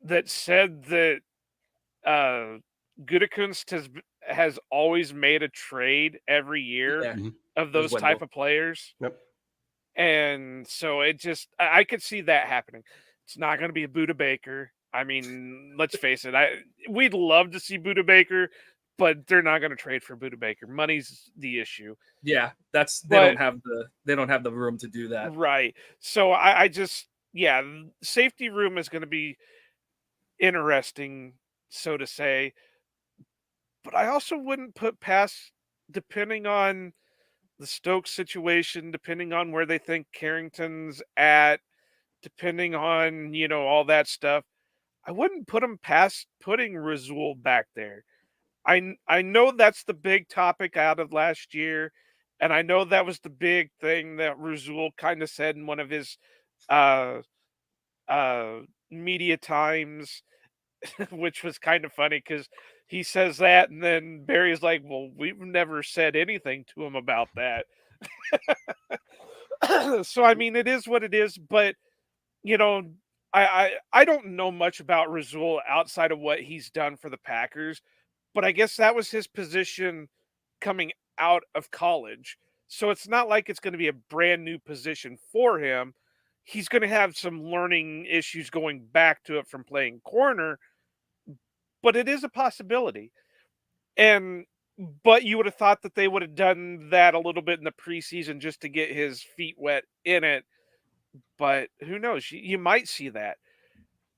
Speaker 3: that said that Gutekunst has always made a trade every year of those type of players?
Speaker 2: Yep.
Speaker 3: And so I could see that happening. It's not going to be a Budda Baker. I mean, let's face it. We'd love to see Budda Baker, but they're not going to trade for Budda Baker. Money's the issue.
Speaker 1: Yeah, they don't have the room to do that.
Speaker 3: Right. So safety room is going to be interesting, so to say. But I also wouldn't put past, depending on the Stokes situation, depending on where they think Carrington's at, depending on, all that stuff, I wouldn't put them past putting Rasul back there. I know that's the big topic out of last year, and I know that was the big thing that Rasul kind of said in one of his media times, which was kind of funny because he says that, and then Barry's like, well, we've never said anything to him about that. So, I mean, it is what it is, but, you know, I don't know much about Rasul outside of what he's done for the Packers, but I guess that was his position coming out of college. So it's not like it's going to be a brand new position for him. He's going to have some learning issues going back to it from playing corner, but it is a possibility. But you would have thought that they would have done that a little bit in the preseason just to get his feet wet in it. But who knows? You might see that.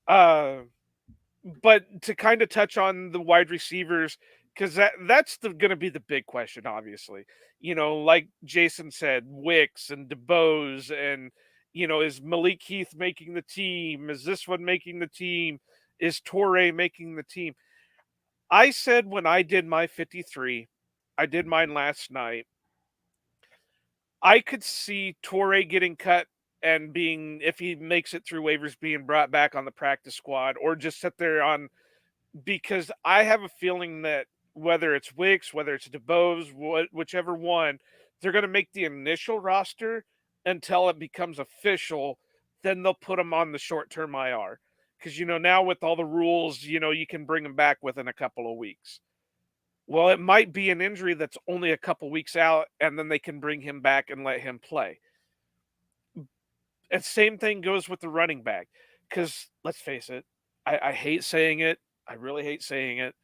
Speaker 3: But to kind of touch on the wide receivers, because that's going to be the big question, obviously. You know, like Jason said, Wicks and DeBose, and is Malik Heath making the team? Is this one making the team? Is Torrey making the team? I said when I did my 53, I did mine last night, I could see Torrey getting cut and being, if he makes it through waivers, being brought back on the practice squad or just sit there on, because I have a feeling that whether it's Wicks, whether it's DeBose, whichever one, they're going to make the initial roster until it becomes official. Then they'll put them on the short-term IR. Because, now with all the rules, you can bring them back within a couple of weeks. Well, it might be an injury that's only a couple weeks out, and then they can bring him back and let him play. And same thing goes with the running back. Because, let's face it, I hate saying it. I really hate saying it.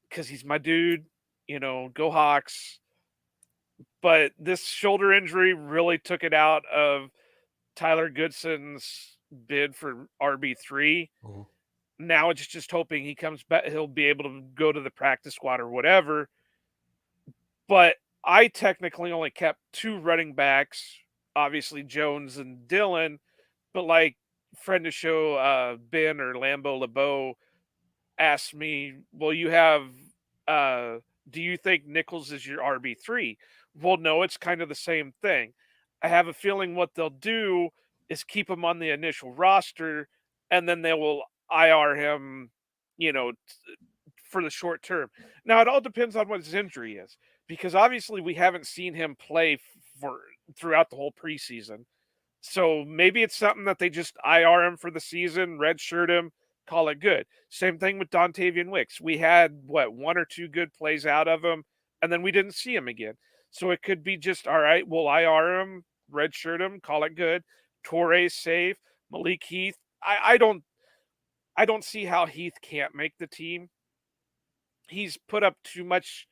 Speaker 3: Because he's my dude. Go Hawks. But this shoulder injury really took it out of Tyler Goodson's bid for RB3.
Speaker 2: Mhm.
Speaker 3: Now it's just hoping he comes back. He'll be able to go to the practice squad or whatever. But I technically only kept 2 running backs, obviously Jones and Dillon. But like friend of show, Ben or Lambeau LeBeau asked me, well, you have, do you think Nichols is your RB3? Well, no, it's kind of the same thing. I have a feeling what they'll do is keep him on the initial roster, and then they will IR him, for the short term. Now, it all depends on what his injury is, because obviously we haven't seen him play throughout the whole preseason. So maybe it's something that they just IR him for the season, redshirt him, call it good. Same thing with Dontavian Wicks. We had, 1 or 2 good plays out of him, and then we didn't see him again. So it could be just, all right, we'll IR him, redshirt him, call it good. Torrey's safe. Malik Heath. I don't see how Heath can't make the team. He's put up too much.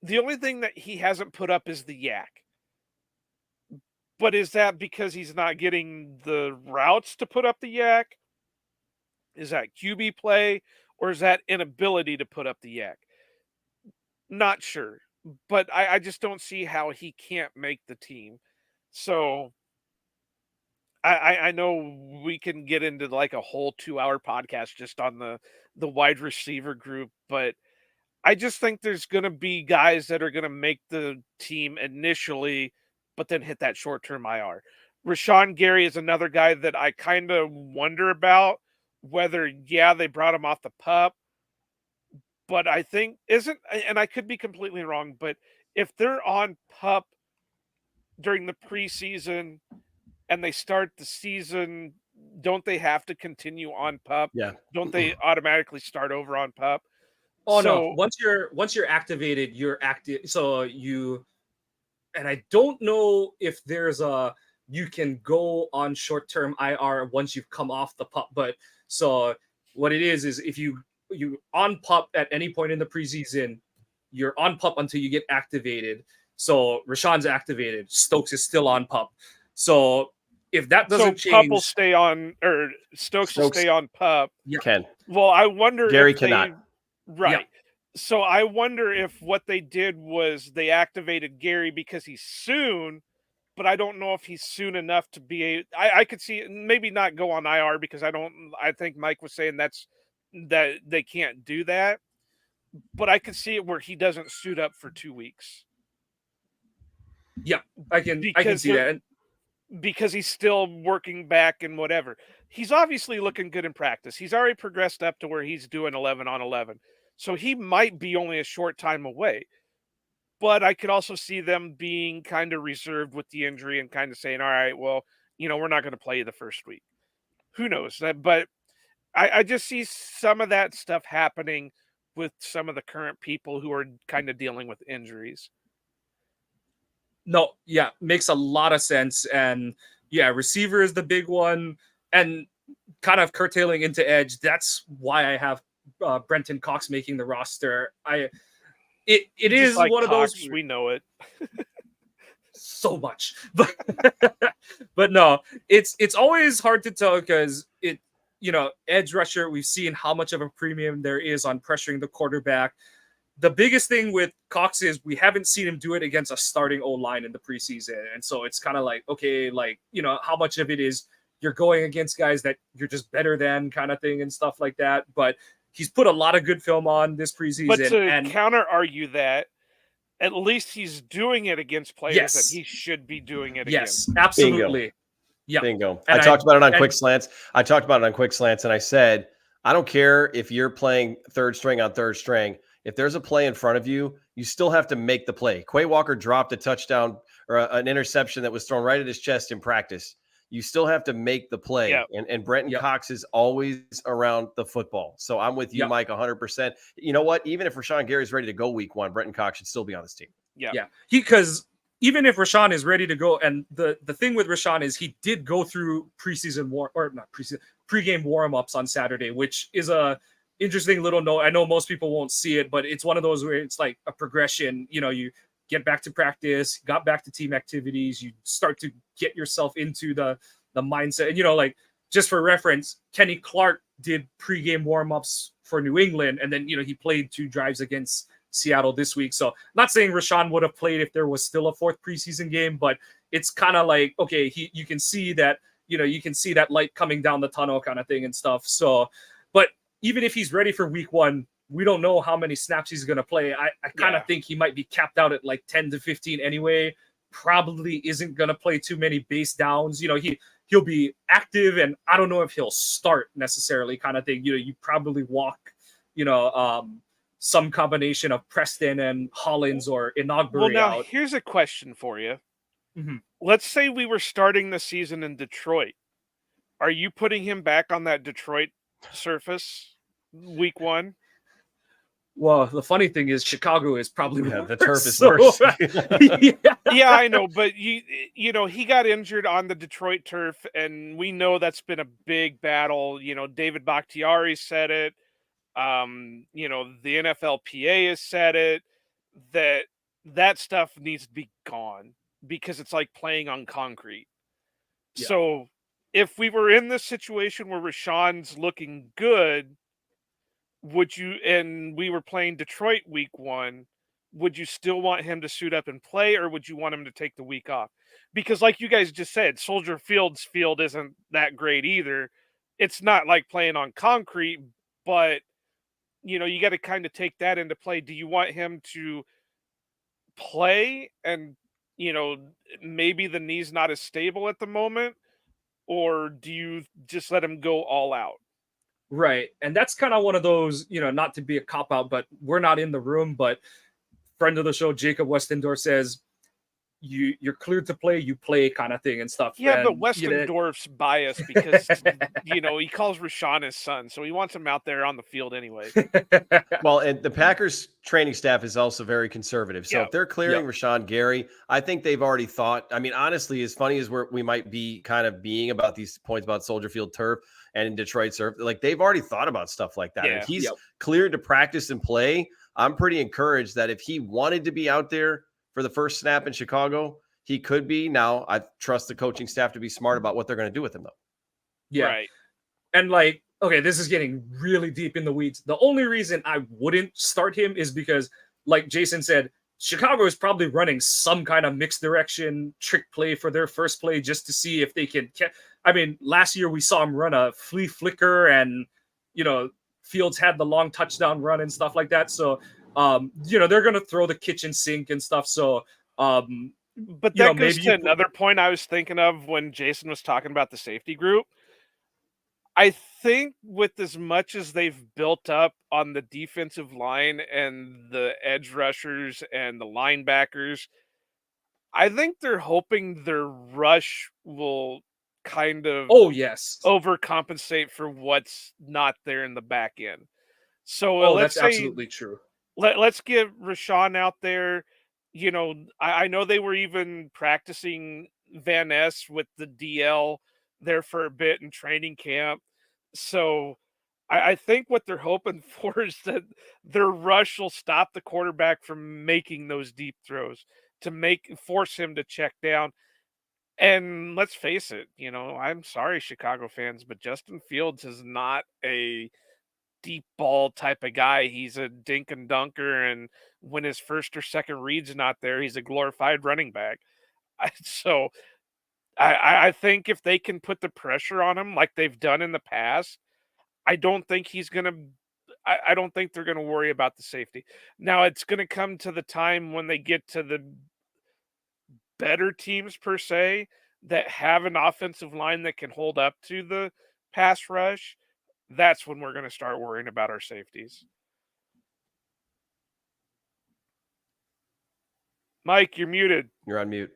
Speaker 3: The only thing that he hasn't put up is the yak. But is that because he's not getting the routes to put up the yak? Is that QB play? Or is that inability to put up the yak? Not sure. But I just don't see how he can't make the team. So I know we can get into like a whole 2-hour podcast just on the wide receiver group, but I just think there's going to be guys that are going to make the team initially, but then hit that short-term IR. Rashawn Gary is another guy that I kind of wonder about whether, they brought him off the PUP, but I think and I could be completely wrong, but if they're on PUP during the preseason and they start the season, don't they have to continue on PUP?
Speaker 2: Yeah.
Speaker 3: Don't they automatically start over on PUP?
Speaker 1: Oh, no. Once you're activated, you're active. So and I don't know if there's you can go on short-term IR once you've come off the PUP. But so what it is if you on PUP at any point in the preseason, you're on PUP until you get activated. So Rashawn's activated. Stokes is still on PUP. So if that doesn't change,
Speaker 3: PUP will stay on, or Stokes will stay on PUP.
Speaker 2: Yeah. Ken.
Speaker 3: Well, I wonder
Speaker 2: Gary
Speaker 3: if
Speaker 2: cannot.
Speaker 3: Right.
Speaker 1: Yeah.
Speaker 3: So I wonder if what they did was they activated Gary because he's soon, but I don't know if he's soon enough to be I could see maybe not go on IR because I think Mike was saying that they can't do that. But I could see it where he doesn't suit up for 2 weeks.
Speaker 1: Yeah, I can see that.
Speaker 3: Because he's still working back and whatever. He's obviously looking good in practice. He's already progressed up to where he's doing 11 on 11. So he might be only a short time away. But I could also see them being kind of reserved with the injury and kind of saying, all right, well, we're not going to play you the first week. Who knows? But I just see some of that stuff happening with some of the current people who are kind of dealing with injuries.
Speaker 1: No, yeah, makes a lot of sense. And yeah, receiver is the big one. And kind of curtailing into edge, that's why I have Brenton Cox making the roster. It is
Speaker 3: like
Speaker 1: one
Speaker 3: Cox,
Speaker 1: of those,
Speaker 3: we know it
Speaker 1: so much, but no, it's always hard to tell because edge rusher, we've seen how much of a premium there is on pressuring the quarterback. The biggest thing with Cox is we haven't seen him do it against a starting O-line in the preseason, and so it's kind of like, okay, like, how much of it is you're going against guys that you're just better than kind of thing and stuff like that. But he's put a lot of good film on this preseason.
Speaker 3: But to counter argue that, at least he's doing it against players that he should be doing it against.
Speaker 1: Yes, absolutely.
Speaker 2: Bingo.
Speaker 1: Yeah.
Speaker 2: Bingo. I talked about it on Quick Slants. And I said, I don't care if you're playing third string on third string. If there's a play in front of you, you still have to make the play. Quay Walker dropped a touchdown or an interception that was thrown right at his chest in practice. You still have to make the play.
Speaker 3: Yep.
Speaker 2: And Brenton Cox is always around the football. So I'm with you, Mike, 100%. You know what? Even if Rashawn Gary's ready to go week one, Brenton Cox should still be on this team.
Speaker 3: Yeah.
Speaker 1: Because even if Rashawn is ready to go, and the thing with Rashawn is he did go through pregame warm-ups on Saturday, which is a interesting little note. I know most people won't see it, but it's one of those where it's like a progression. You get back to practice, got back to team activities, you start to get yourself into the mindset. And, like, just for reference, Kenny Clark did pregame warm-ups for New England, and then, he played 2 drives against Seattle this week. So not saying Rashawn would have played if there was still a 4th preseason game, but it's kind of like, okay, you can see that, you can see that light coming down the tunnel kind of thing and stuff. So, but even if he's ready for week one, we don't know how many snaps he's going to play. I kind of think he might be capped out at like 10 to 15 anyway. Probably isn't going to play too many base downs. He'll be active, and I don't know if he'll start necessarily kind of thing. You probably walk, some combination of Preston and Hollins or Inogbury
Speaker 3: Well, now
Speaker 1: out.
Speaker 3: here's a question for you.
Speaker 1: Mm-hmm.
Speaker 3: Let's say we were starting the season in Detroit. Are you putting him back on that Detroit surface week one?
Speaker 1: Well, the funny thing is Chicago is probably worse.
Speaker 2: The turf is worse.
Speaker 3: Yeah, I know, but he got injured on the Detroit turf, and we know that's been a big battle. David Bakhtiari said it. The NFLPA has said it, that stuff needs to be gone because it's like playing on concrete. Yeah. So if we were in this situation where Rashawn's looking good, and we were playing Detroit week one, would you still want him to suit up and play, or would you want him to take the week off? Because like you guys just said, Soldier Field's field isn't that great either. It's not like playing on concrete, but you got to kind of take that into play. Do you want him to play and, maybe the knee's not as stable at the moment, or do you just let him go all out?
Speaker 1: Right. And that's kind of one of those, not to be a cop-out, but we're not in the room, but friend of the show, Jacob Westendorf, says, you're cleared to play, you play kind of thing and stuff.
Speaker 3: Yeah,
Speaker 1: and,
Speaker 3: but Westendorf's biased because, he calls Rashawn his son, so he wants him out there on the field anyway.
Speaker 2: Well, and the Packers training staff is also very conservative. So if they're clearing Rashawn Gary, I think they've already thought, honestly, as funny as we might be kind of being about these points about Soldier Field turf and in Detroit surf, like they've already thought about stuff like that.
Speaker 3: Yeah.
Speaker 2: If he's cleared to practice and play, I'm pretty encouraged that if he wanted to be out there for the first snap in Chicago, he could be. Now, I trust the coaching staff to be smart about what they're going to do with him, though.
Speaker 1: Yeah.
Speaker 3: Right.
Speaker 1: And okay, this is getting really deep in the weeds. The only reason I wouldn't start him is because, like Jason said, Chicago is probably running some kind of mixed direction trick play for their first play just to see if they can. Last year we saw him run a flea flicker, and Fields had the long touchdown run and stuff like that. So, they're going to throw the kitchen sink and stuff. So,
Speaker 3: but that goes to another point I was thinking of when Jason was talking about the safety group. I think with as much as they've built up on the defensive line and the edge rushers and the linebackers, I think they're hoping their rush will kind of overcompensate for what's not there in the back end. So let's
Speaker 1: that's
Speaker 3: say
Speaker 1: absolutely true.
Speaker 3: let's get Rashawn out there. You know, I know they were even practicing Van Ness with the DL there for a bit in training camp. So I think what they're hoping for is that their rush will stop the quarterback from making those deep throws to force him to check down. And let's face it, you know, I'm sorry, Chicago fans, but Justin Fields is not a deep ball type of guy. He's a dink and dunker, and when his first or second read's not there, he's a glorified running back. So I think if they can put the pressure on him like they've done in the past, I don't think he's gonna. I don't think they're gonna worry about the safety. Now it's gonna come to the time when they get to the better teams per se that have an offensive line that can hold up to the pass rush. That's when we're going to start worrying about our safeties. Mike, you're muted.
Speaker 2: You're on mute.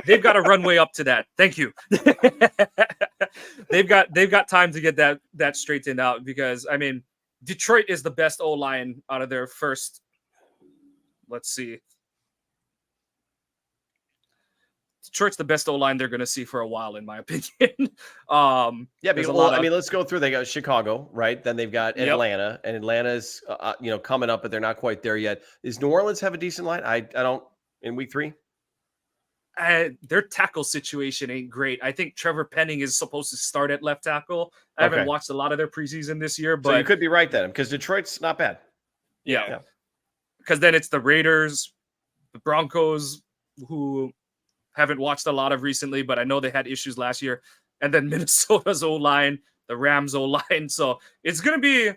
Speaker 1: They've got a runway up to that. Thank you. They've got time to get that straightened out, because I mean, Detroit is the best O-line out of their first. Let's see. Detroit's the best O-line they're going to see for a while, in my opinion.
Speaker 2: Yeah, because I mean, let's go through. They got Chicago, right? Then they've got Atlanta, and Atlanta's coming up, but they're not quite there yet. Does New Orleans have a decent line? I don't in week 3.
Speaker 1: Their tackle situation ain't great. I think Trevor Penning is supposed to start at left tackle. I haven't watched a lot of their preseason this year, but
Speaker 2: so you could be right then, because Detroit's not bad.
Speaker 1: Yeah, because then it's the Raiders, the Broncos, who haven't watched a lot of recently, but I know they had issues last year, and then Minnesota's O-line, the Rams O-line. So it's going to be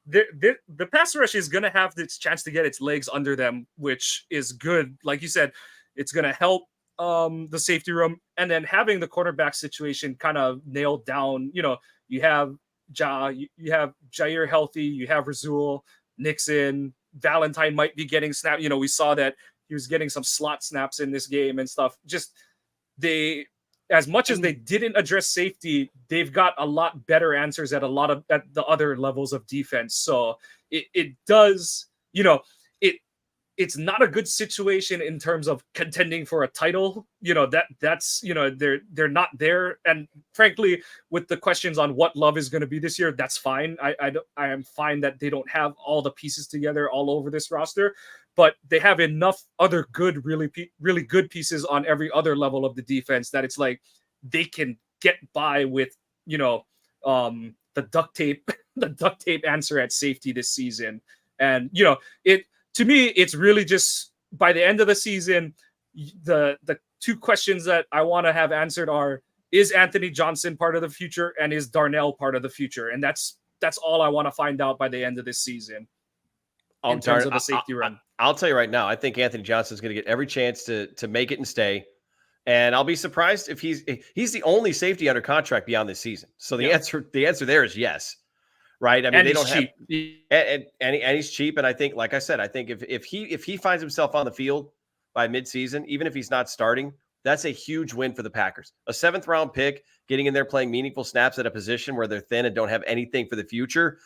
Speaker 1: the pass rush is going to have its chance to get its legs under them, which is good. Like you said, it's going to help the safety room, and then having the quarterback situation kind of nailed down. You know, you have you have Jair healthy, you have Razul, Nixon, Valentine might be getting snapped. You know, we saw that he was getting some slot snaps in this game and stuff. Just as much as they didn't address safety, they've got a lot better answers at the other levels of defense. So it does, you know, it's not a good situation in terms of contending for a title. You know, that's, you know, they're not there. And frankly, with the questions on what Love is going to be this year, that's fine. I am fine that they don't have all the pieces together all over this roster, but they have enough other good, really good pieces on every other level of the defense that it's like they can get by with, you know, the duct tape answer at safety this season. And, you know, to me, it's really just by the end of the season, the two questions that I want to have answered are, is Anthony Johnson part of the future, and is Darnell part of the future? And that's all I want to find out by the end of this season in terms of the safety run.
Speaker 2: I'll tell you right now, I think Anthony Johnson's going to get every chance to make it and stay. And I'll be surprised if he's the only safety under contract beyond this season. So the answer there is yes. Right. I mean,
Speaker 1: and
Speaker 2: they don't
Speaker 1: cheap.
Speaker 2: have and he's cheap. And I think, like I said, I think if he finds himself on the field by midseason, even if he's not starting, that's a huge win for the Packers. A 7th round pick getting in there, playing meaningful snaps at a position where they're thin and don't have anything for the future.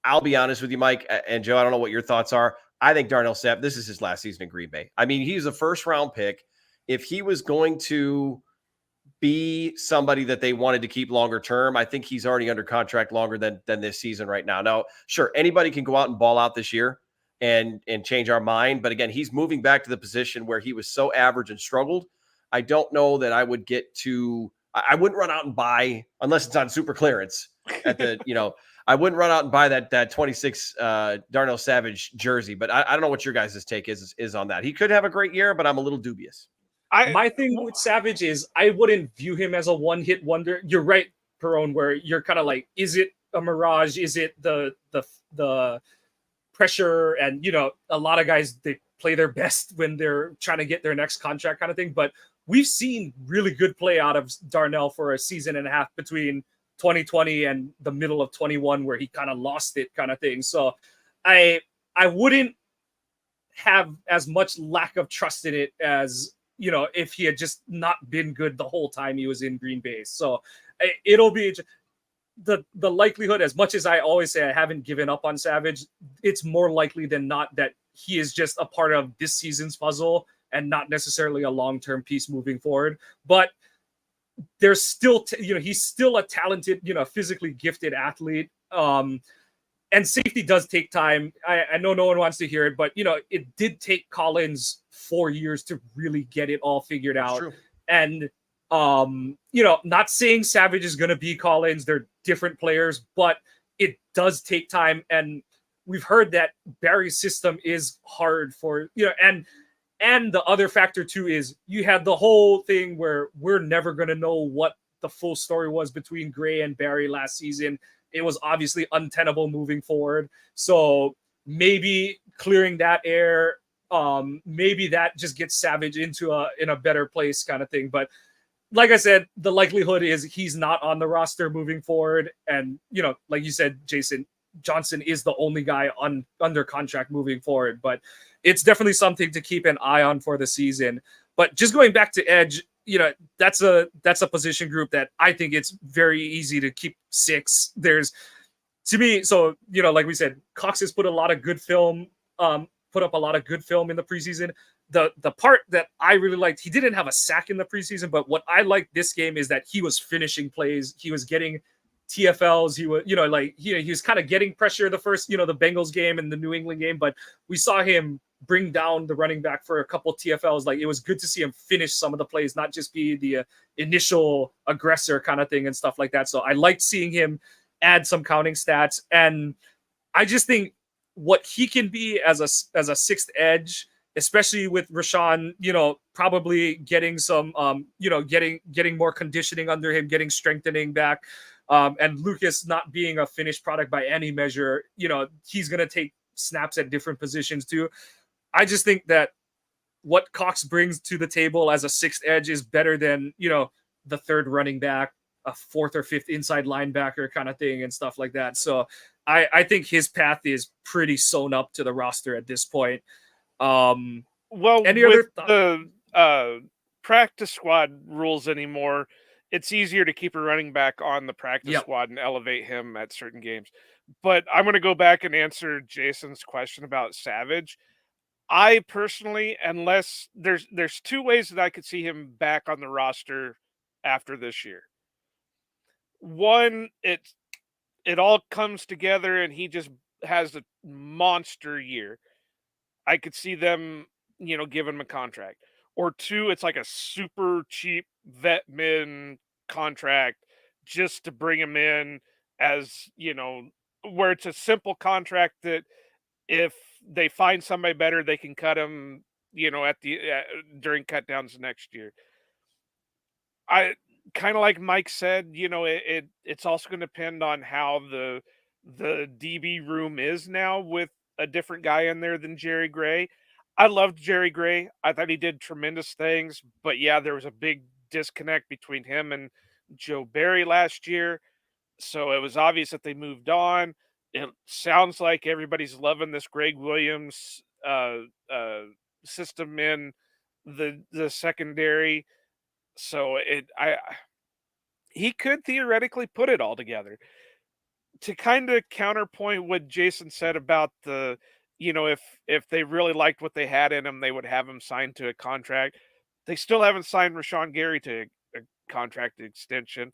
Speaker 2: I'll be honest with you, Mike and Joe. I don't know what your thoughts are. I think Darnell Sapp, this is his last season in Green Bay. I mean, he's a 1st round pick. If he was going to be somebody that they wanted to keep longer term, I think he's already under contract longer than this season right now. Now, sure, anybody can go out and ball out this year and change our mind. But again, he's moving back to the position where he was so average and struggled. I don't know that I would I wouldn't run out and buy, unless it's on super clearance at the, you know, I wouldn't run out and buy that 26 Darnell Savage jersey. But I don't know what your guys' take is on that. He could have a great year, but I'm a little dubious.
Speaker 1: My thing with Savage is I wouldn't view him as a one-hit wonder. You're right, Perone, where you're kind of like, is it a mirage? Is it the pressure? And, you know, a lot of guys, they play their best when they're trying to get their next contract kind of thing. But we've seen really good play out of Darnell for a season and a half between 2020 and the middle of 21 where he kind of lost it kind of thing. So I wouldn't have as much lack of trust in it as, if he had just not been good the whole time he was in Green Bay. So it'll be the likelihood, as much as I always say I haven't given up on Savage, it's more likely than not that he is just a part of this season's puzzle and not necessarily a long-term piece moving forward. But there's still, he's still a talented, physically gifted athlete. And safety does take time. I know no one wants to hear it, but, it did take Collins 4 years to really get it all figured out.
Speaker 2: True.
Speaker 1: And, not saying Savage is going to be Collins. They're different players, but it does take time. And we've heard that Barry's system is hard for, and the other factor too is you had the whole thing where we're never going to know what the full story was between Gray and Barry last season. It was obviously untenable moving forward. So maybe clearing that air, maybe that just gets Savage in a better place kind of thing. But like I said, the likelihood is he's not on the roster moving forward. And, like you said, Jason, Johnson is the only guy under contract moving forward. But it's definitely something to keep an eye on for the season. But just going back to edge, that's a position group that I think it's very easy to keep 6. There's, to me, so, like we said, Cox has put a lot of good film, put up a lot of good film in the preseason. The part that I really liked, he didn't have a sack in the preseason, but what I liked this game is that he was finishing plays. He was getting TFLs. He was, he was kind of getting pressure the first, the Bengals game and the New England game, but we saw him bring down the running back for a couple of TFLs. Like, it was good to see him finish some of the plays, not just be the initial aggressor kind of thing and stuff like that. So I liked seeing him add some counting stats. And I just think what he can be as a sixth edge, especially with Rashawn, probably getting some, getting more conditioning under him, getting strengthening back. And Lucas not being a finished product by any measure, he's going to take snaps at different positions too. I just think that what Cox brings to the table as a sixth edge is better than, the third running back, a fourth or fifth inside linebacker kind of thing and stuff like that. So I think his path is pretty sewn up to the roster at this point.
Speaker 3: Well, with the practice squad rules anymore, it's easier to keep a running back on the practice squad and elevate him at certain games. But I'm going to go back and answer Jason's question about Savage. I personally, unless there's 2 ways that I could see him back on the roster after this year. One, it all comes together and he just has a monster year. I could see them, giving him a contract. Or 2, it's like a super cheap vet min contract just to bring him in as, where it's a simple contract that if they find somebody better, they can cut him, at the during cutdowns next year. I kind of like Mike said, it's also going to depend on how the DB room is now with a different guy in there than Jerry Gray. I loved Jerry Gray. I thought he did tremendous things, but yeah, there was a big disconnect between him and Joe Barry last year. So it was obvious that they moved on. It sounds like everybody's loving this Greg Williams system in the secondary. So he could theoretically put it all together. To kind of counterpoint what Jason said about the, if they really liked what they had in him, they would have him signed to a contract. They still haven't signed Rashawn Gary to a contract extension.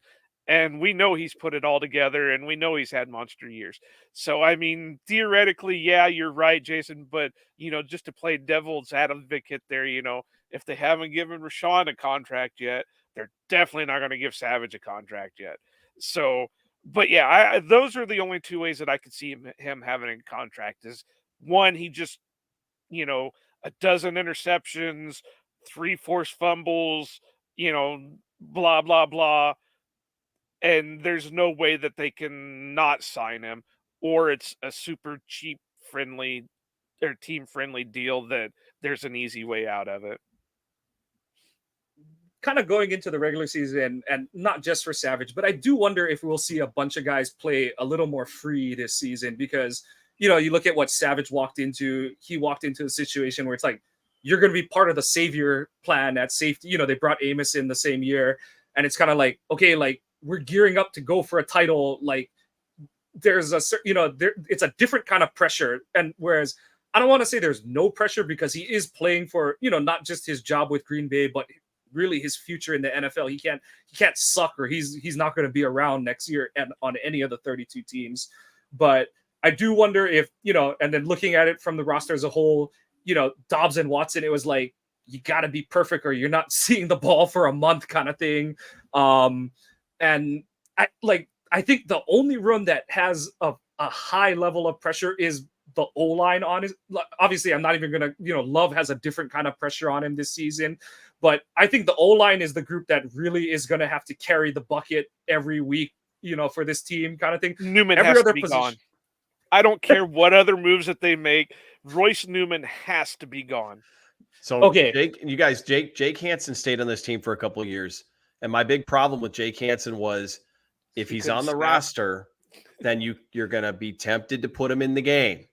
Speaker 3: And we know he's put it all together, and we know he's had monster years. So, I mean, theoretically, yeah, you're right, Jason. But, just to play devil's advocate there, if they haven't given Rashawn a contract yet, they're definitely not going to give Savage a contract yet. So, but yeah, those are the only 2 ways that I could see him having a contract. Is 1, he just, a dozen interceptions, 3 forced fumbles, blah, blah, blah. And there's no way that they can not sign him, or it's a super cheap, friendly or team friendly deal that there's an easy way out of it.
Speaker 1: kind of going into the regular season, and not just for Savage, but I do wonder if we'll see a bunch of guys play a little more free this season, because, you know, you look at what Savage walked into. He walked into a situation where it's like, you're going to be part of the savior plan at safety. You know, they brought Amos in the same year, and it's kind of like, okay, like, we're gearing up to go for a title. Like, there's a certain, you know, it's a different kind of pressure. And whereas I don't want to say there's no pressure, because he is playing for, you know, not just his job with Green Bay, but really his future in the NFL. He can't suck, or he's not going to be around next year and on any of the 32 teams. But I do wonder if, you know, and then looking at it from the roster as a whole, you know, Dobbs and Watson, it was like, you got to be perfect or you're not seeing the ball for a month kind of thing. And I think the only room that has a high level of pressure is the O-line on it. Obviously, I'm not even going to, you know, Love has a different kind of pressure on him this season, but I think the O-line is the group that really is going to have to carry the bucket every week, you know, for this team kind of thing.
Speaker 3: Newman has to be gone. I don't care what other moves that they make. Royce Newman has to be gone.
Speaker 2: So, okay, Jake Hansen stayed on this team for a couple of years. And my big problem with Jake Hansen was, if he's on the roster, then you're going to be tempted to put him in the game.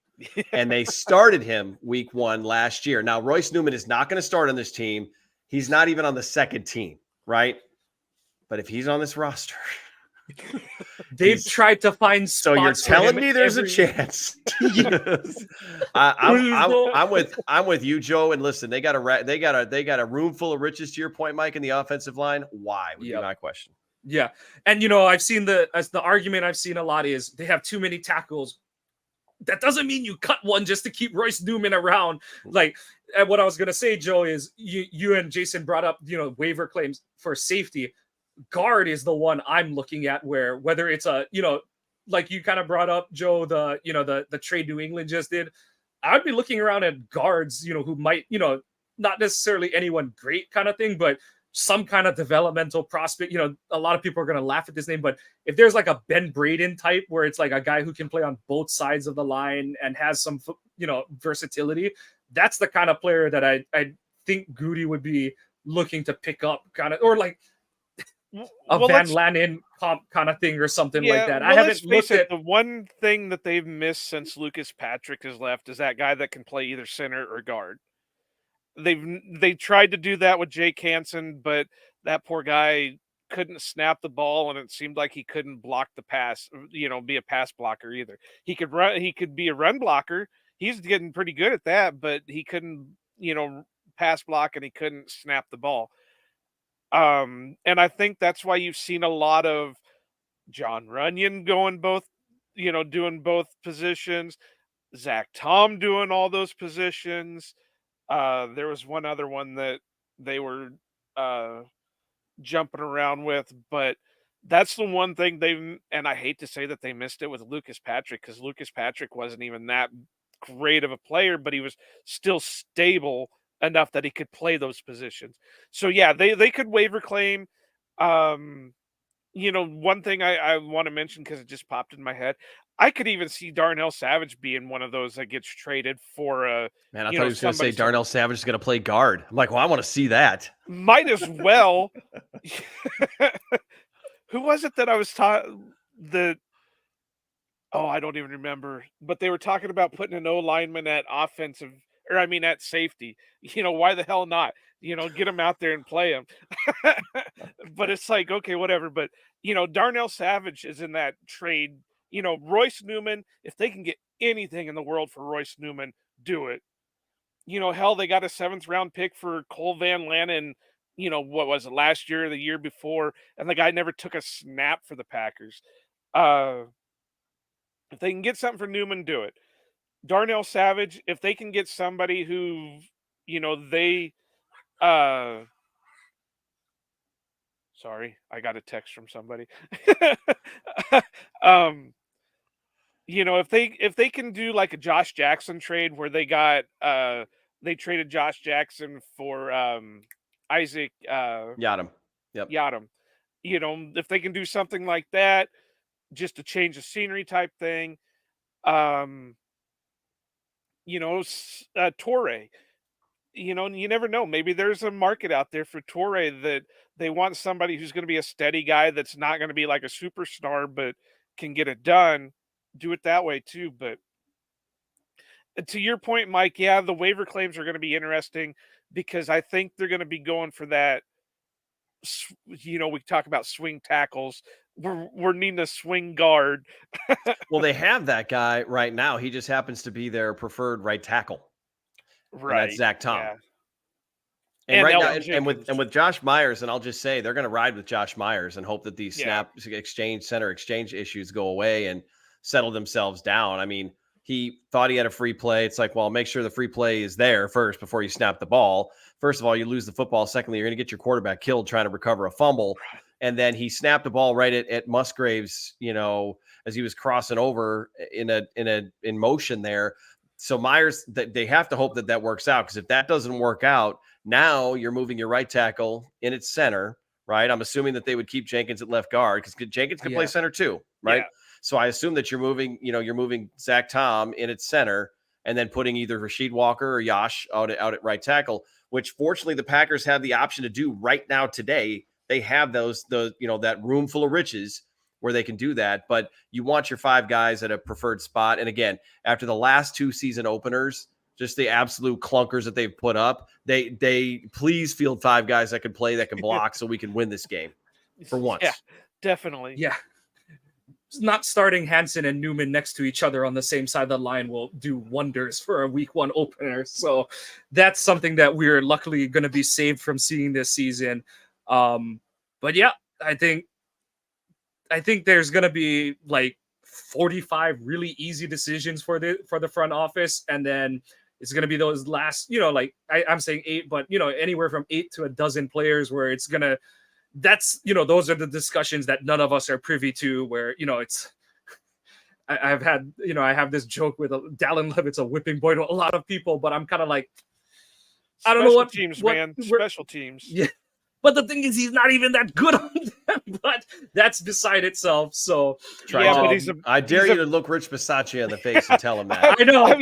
Speaker 2: And they started him week 1 last year. Now, Royce Newman is not going to start on this team. He's not even on the second team, right? But if he's on this roster,
Speaker 1: they've tried to find spots.
Speaker 2: So you're telling me there's a chance? Yes. I'm with you, Joe. And listen, they got a room full of riches, to your point, Mike, in the offensive line. Why would be my question.
Speaker 1: Yeah. And, you know, I've seen the argument I've seen a lot is they have too many tackles. That doesn't mean you cut one just to keep Royce Newman around. Like, what I was going to say, Joe, is you and Jason brought up, you know, waiver claims for safety. Guard is the one I'm looking at, where whether it's a, you know, like you kind of brought up, Joe, the trade New England just did. I'd be looking around at guards, you know, who might, you know, not necessarily anyone great kind of thing, but some kind of developmental prospect. You know, a lot of people are going to laugh at this name, but if there's like a Ben Braden type, where it's like a guy who can play on both sides of the line and has some, you know, versatility, that's the kind of player that I think Goody would be looking to pick up, kind of, or like Van Lanen kind of thing or something like that. I haven't looked at
Speaker 3: the one thing that they've missed since Lucas Patrick has left is that guy that can play either center or guard. They tried to do that with Jake Hansen, but that poor guy couldn't snap the ball, and it seemed like he couldn't block the pass, you know, be a pass blocker either. He could run, he could be a run blocker. He's getting pretty good at that, but he couldn't, you know, pass block, and he couldn't snap the ball. And I think that's why you've seen a lot of John Runyon going both, you know, doing both positions, Zach Tom doing all those positions. There was one other one that they were jumping around with, but that's the one thing and I hate to say that they missed it with Lucas Patrick, because Lucas Patrick wasn't even that great of a player, but he was still stable enough that he could play those positions. So yeah, they could waiver claim. You know, one thing I want to mention, because it just popped in my head, I could even see Darnell Savage being one of those that gets traded for a.
Speaker 2: Man, I thought he was going to say Darnell Savage is going to play guard. I'm like, well, I want to see that.
Speaker 3: Might as well. Who was it that I was talking? I don't even remember. But they were talking about putting an O lineman at offensive, or I mean at safety. You know, why the hell not? You know, get him out there and play him. But it's like, okay, whatever. But, you know, Darnell Savage is in that trade. You know, Royce Newman, if they can get anything in the world for Royce Newman, do it. You know, hell, they got a 7th round pick for Cole Van Lanen, you know, what was it, last year or the year before, and the guy never took a snap for the Packers. If they can get something for Newman, do it. Darnell Savage, if they can get somebody who, you know, sorry, I got a text from somebody. You know, if they can do like a Josh Jackson trade where they traded Josh Jackson for Isaac
Speaker 2: Yadam. Yep.
Speaker 3: Yadam. You know, if they can do something like that, just to change the scenery type thing. You know, Torre. you never know. Maybe there's a market out there for Torrey that they want somebody who's going to be a steady guy that's not going to be like a superstar, but can get it done. Do it that way too. But to your point, Mike, yeah, the waiver claims are going to be interesting because I think they're going to be going for that. We talk about swing tackles. We're needing a swing guard.
Speaker 2: Well, they have that guy right now. He just happens to be their preferred right tackle.
Speaker 3: Right.
Speaker 2: And that's Zach Tom.
Speaker 3: Yeah.
Speaker 2: And right now, and with Josh Myers, and I'll just say they're going to ride with Josh Myers and hope that these snap center exchange issues go away and settle themselves down. I mean, he thought he had a free play. It's like, well, make sure the free play is there first before you snap the ball. First of all, you lose the football. Secondly, you're going to get your quarterback killed trying to recover a fumble.
Speaker 3: Right.
Speaker 2: And then he snapped the ball right at Musgraves, as he was crossing over in motion there. So Myers, they have to hope that works out, because if that doesn't work out, now you're moving your right tackle in its center, right? I'm assuming that they would keep Jenkins at left guard, because Jenkins can play center too, right? Yeah. So I assume that you're moving Zach Tom in its center and then putting either Rasheed Walker or Yash out at right tackle, which fortunately the Packers have the option to do right now today. They have that room full of riches where they can do that, but you want your 5 guys at a preferred spot. And again, after the last 2 season openers, just the absolute clunkers that they've put up, they please field 5 guys that can play, that can block, so we can win this game for once.
Speaker 3: Yeah, definitely.
Speaker 1: Yeah. Not starting Hansen and Newman next to each other on the same side of the line will do wonders for a week 1 opener. So that's something that we're luckily going to be saved from seeing this season. But yeah, I think there's going to be like 45 really easy decisions for the front office. And then it's going to be those last, I'm saying 8, but anywhere from 8 to a dozen players where it's going to, those are the discussions that none of us are privy to, where, I have this joke with Dallin Levitt's a whipping boy to a lot of people, but I'm kind of like, I don't know what
Speaker 3: teams, man. Special teams.
Speaker 1: Yeah. But the thing is, he's not even that good on them, but that's beside itself. So
Speaker 2: I dare you to look Rich Bisaccia in the face and tell him that.
Speaker 1: I know. I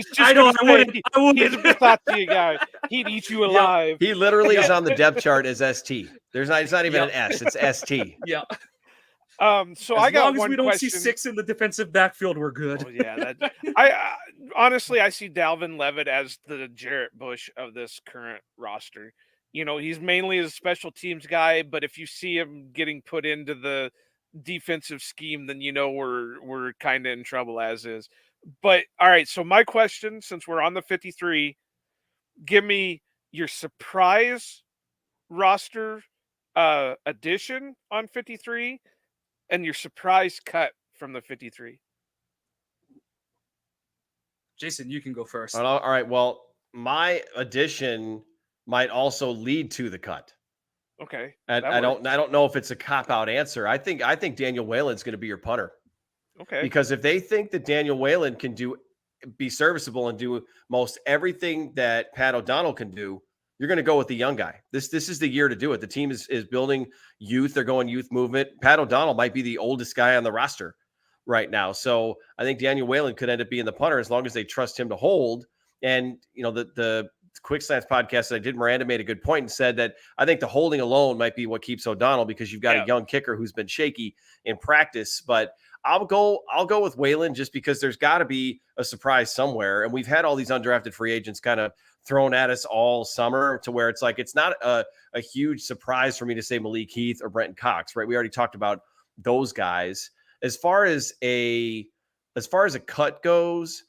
Speaker 1: wouldn't.
Speaker 3: He's a Bisaccia guy. He'd eat you alive.
Speaker 2: He literally is on the depth chart as ST. It's not even an S. It's ST.
Speaker 1: Yeah.
Speaker 3: So I got one question. As long
Speaker 1: as we don't see 6 in the defensive backfield, we're good.
Speaker 3: Oh, yeah. I honestly, I see Dalvin Levitt as the Jarrett Bush of this current roster. He's mainly a special teams guy, but if you see him getting put into the defensive scheme, then we're kind of in trouble as is. But all right, so my question, since we're on the 53, give me your surprise roster addition on 53 and your surprise cut from the 53.
Speaker 1: Jason, you can go first.
Speaker 2: All right. Well, my addition might also lead to the cut.
Speaker 3: Okay.
Speaker 2: I don't know if it's a cop-out answer. I think Daniel Whalen's going to be your punter.
Speaker 3: Okay.
Speaker 2: Because if they think that Daniel Whalen can be serviceable and do most everything that Pat O'Donnell can do, you're going to go with the young guy. This is the year to do it. The team is building youth. They're going youth movement. Pat O'Donnell might be the oldest guy on the roster right now. So I think Daniel Whalen could end up being the punter as long as they trust him to hold. And, the Quick Slants podcast that I did, Miranda made a good point and said that I think the holding alone might be what keeps O'Donnell, because you've got a young kicker who's been shaky in practice. But I'll go with Whalen just because there's got to be a surprise somewhere. And we've had all these undrafted free agents kind of thrown at us all summer to where it's like, it's not a huge surprise for me to say Malik Heath or Brenton Cox, right? We already talked about those guys. As far as a cut goes,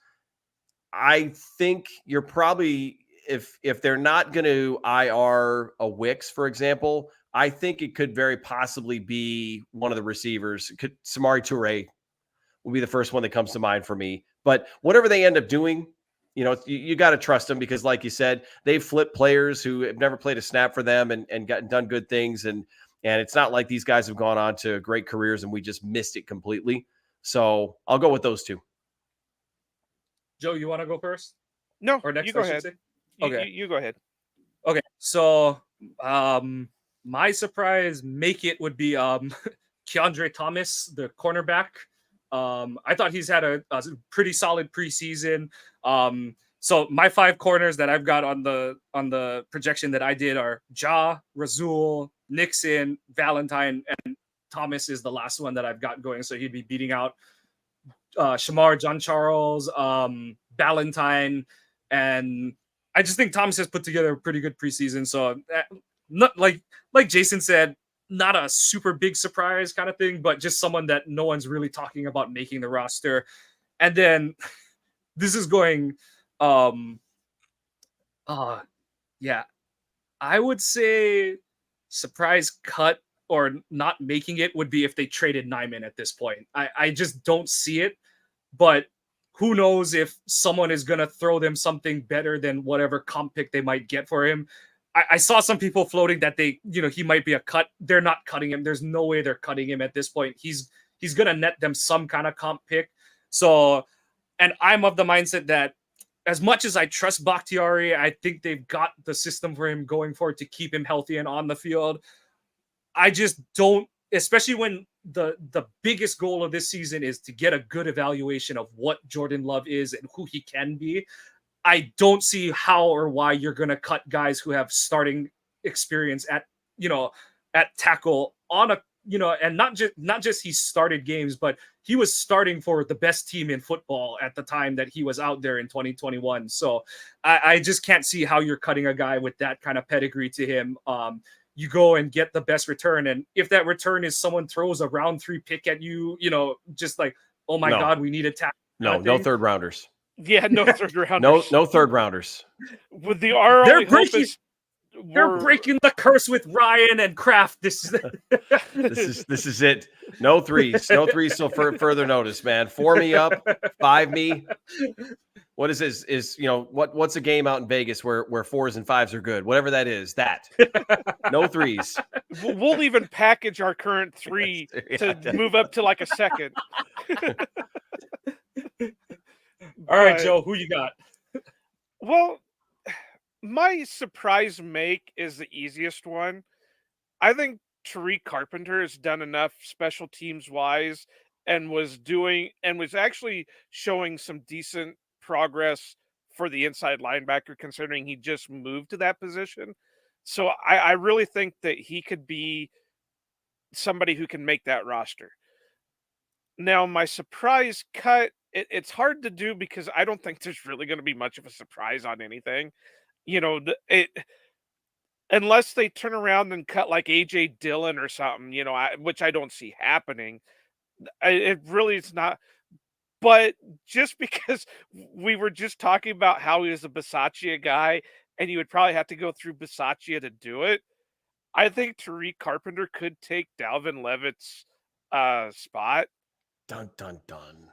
Speaker 2: I think you're probably, if they're not going to IR a Wicks, for example, I think it could very possibly be one of the receivers. Samori Toure will be the first one that comes to mind for me. But whatever they end up doing, you got to trust them, because like you said, they've flipped players who have never played a snap for them and done good things. And it's not like these guys have gone on to great careers and we just missed it completely. So I'll go with those 2.
Speaker 1: Joe, you want to go first?
Speaker 3: No,
Speaker 1: or next,
Speaker 3: you go ahead.
Speaker 1: Okay.
Speaker 3: You go ahead.
Speaker 1: Okay. So my surprise would be Keandre Thomas, the cornerback. I thought he's had a pretty solid preseason. So my 5 corners that I've got on the projection that I did are Ja, Razul, Nixon, Valentine, and Thomas is the last one that I've got going. So he'd be beating out Shamar, John Charles, Valentine, and I just think Thomas has put together a pretty good preseason. So not like Jason said, not a super big surprise kind of thing, but just someone that no one's really talking about making the roster. And then this is going, yeah, I would say surprise cut or not making it would be if they traded Nyman at this point. I just don't see it, but who knows if someone is going to throw them something better than whatever comp pick they might get for him. I saw some people floating that he might be a cut. They're not cutting him. There's no way they're cutting him at this point. He's going to net them some kind of comp pick. So, and I'm of the mindset that as much as I trust Bakhtiari, I think they've got the system for him going forward to keep him healthy and on the field. I just don't, especially when the biggest goal of this season is to get a good evaluation of what Jordan Love is and who he can be. I don't see how or why you're going to cut guys who have starting experience at tackle on a, and not just he started games, but he was starting for the best team in football at the time that he was out there in 2021. So I just can't see how you're cutting a guy with that kind of pedigree to him. You go and get the best return. And if that return is someone throws a round 3 pick at you, just like, oh my God, we need a tackle.
Speaker 2: No third rounders.
Speaker 3: Yeah, no third rounders.
Speaker 2: No third rounders.
Speaker 3: With the our only hope is
Speaker 1: they're breaking the curse with Ryan and Kraft. This
Speaker 2: is it. No threes. No threes till further notice, man. 4 me up, 5 me. What is this? What's a game out in Vegas where 4s and 5s are good? Whatever that is, that. No threes.
Speaker 3: We'll even package our current 3 to move up to like a second.
Speaker 1: All right, Joe, who you got?
Speaker 3: Well, my surprise make is the easiest one. I think Tariq Carpenter has done enough special teams wise and was actually showing some decent progress for the inside linebacker, considering he just moved to that position. So I really think that he could be somebody who can make that roster. Now, my surprise cut, it's hard to do because I don't think there's really going to be much of a surprise on anything. Unless they turn around and cut like AJ Dillon or something, which I don't see happening. It really is not. But just because we were just talking about how he was a Bisaccia guy and you would probably have to go through Bisaccia to do it, I think Tariq Carpenter could take Dalvin Levitt's spot.
Speaker 2: Dun, dun, dun.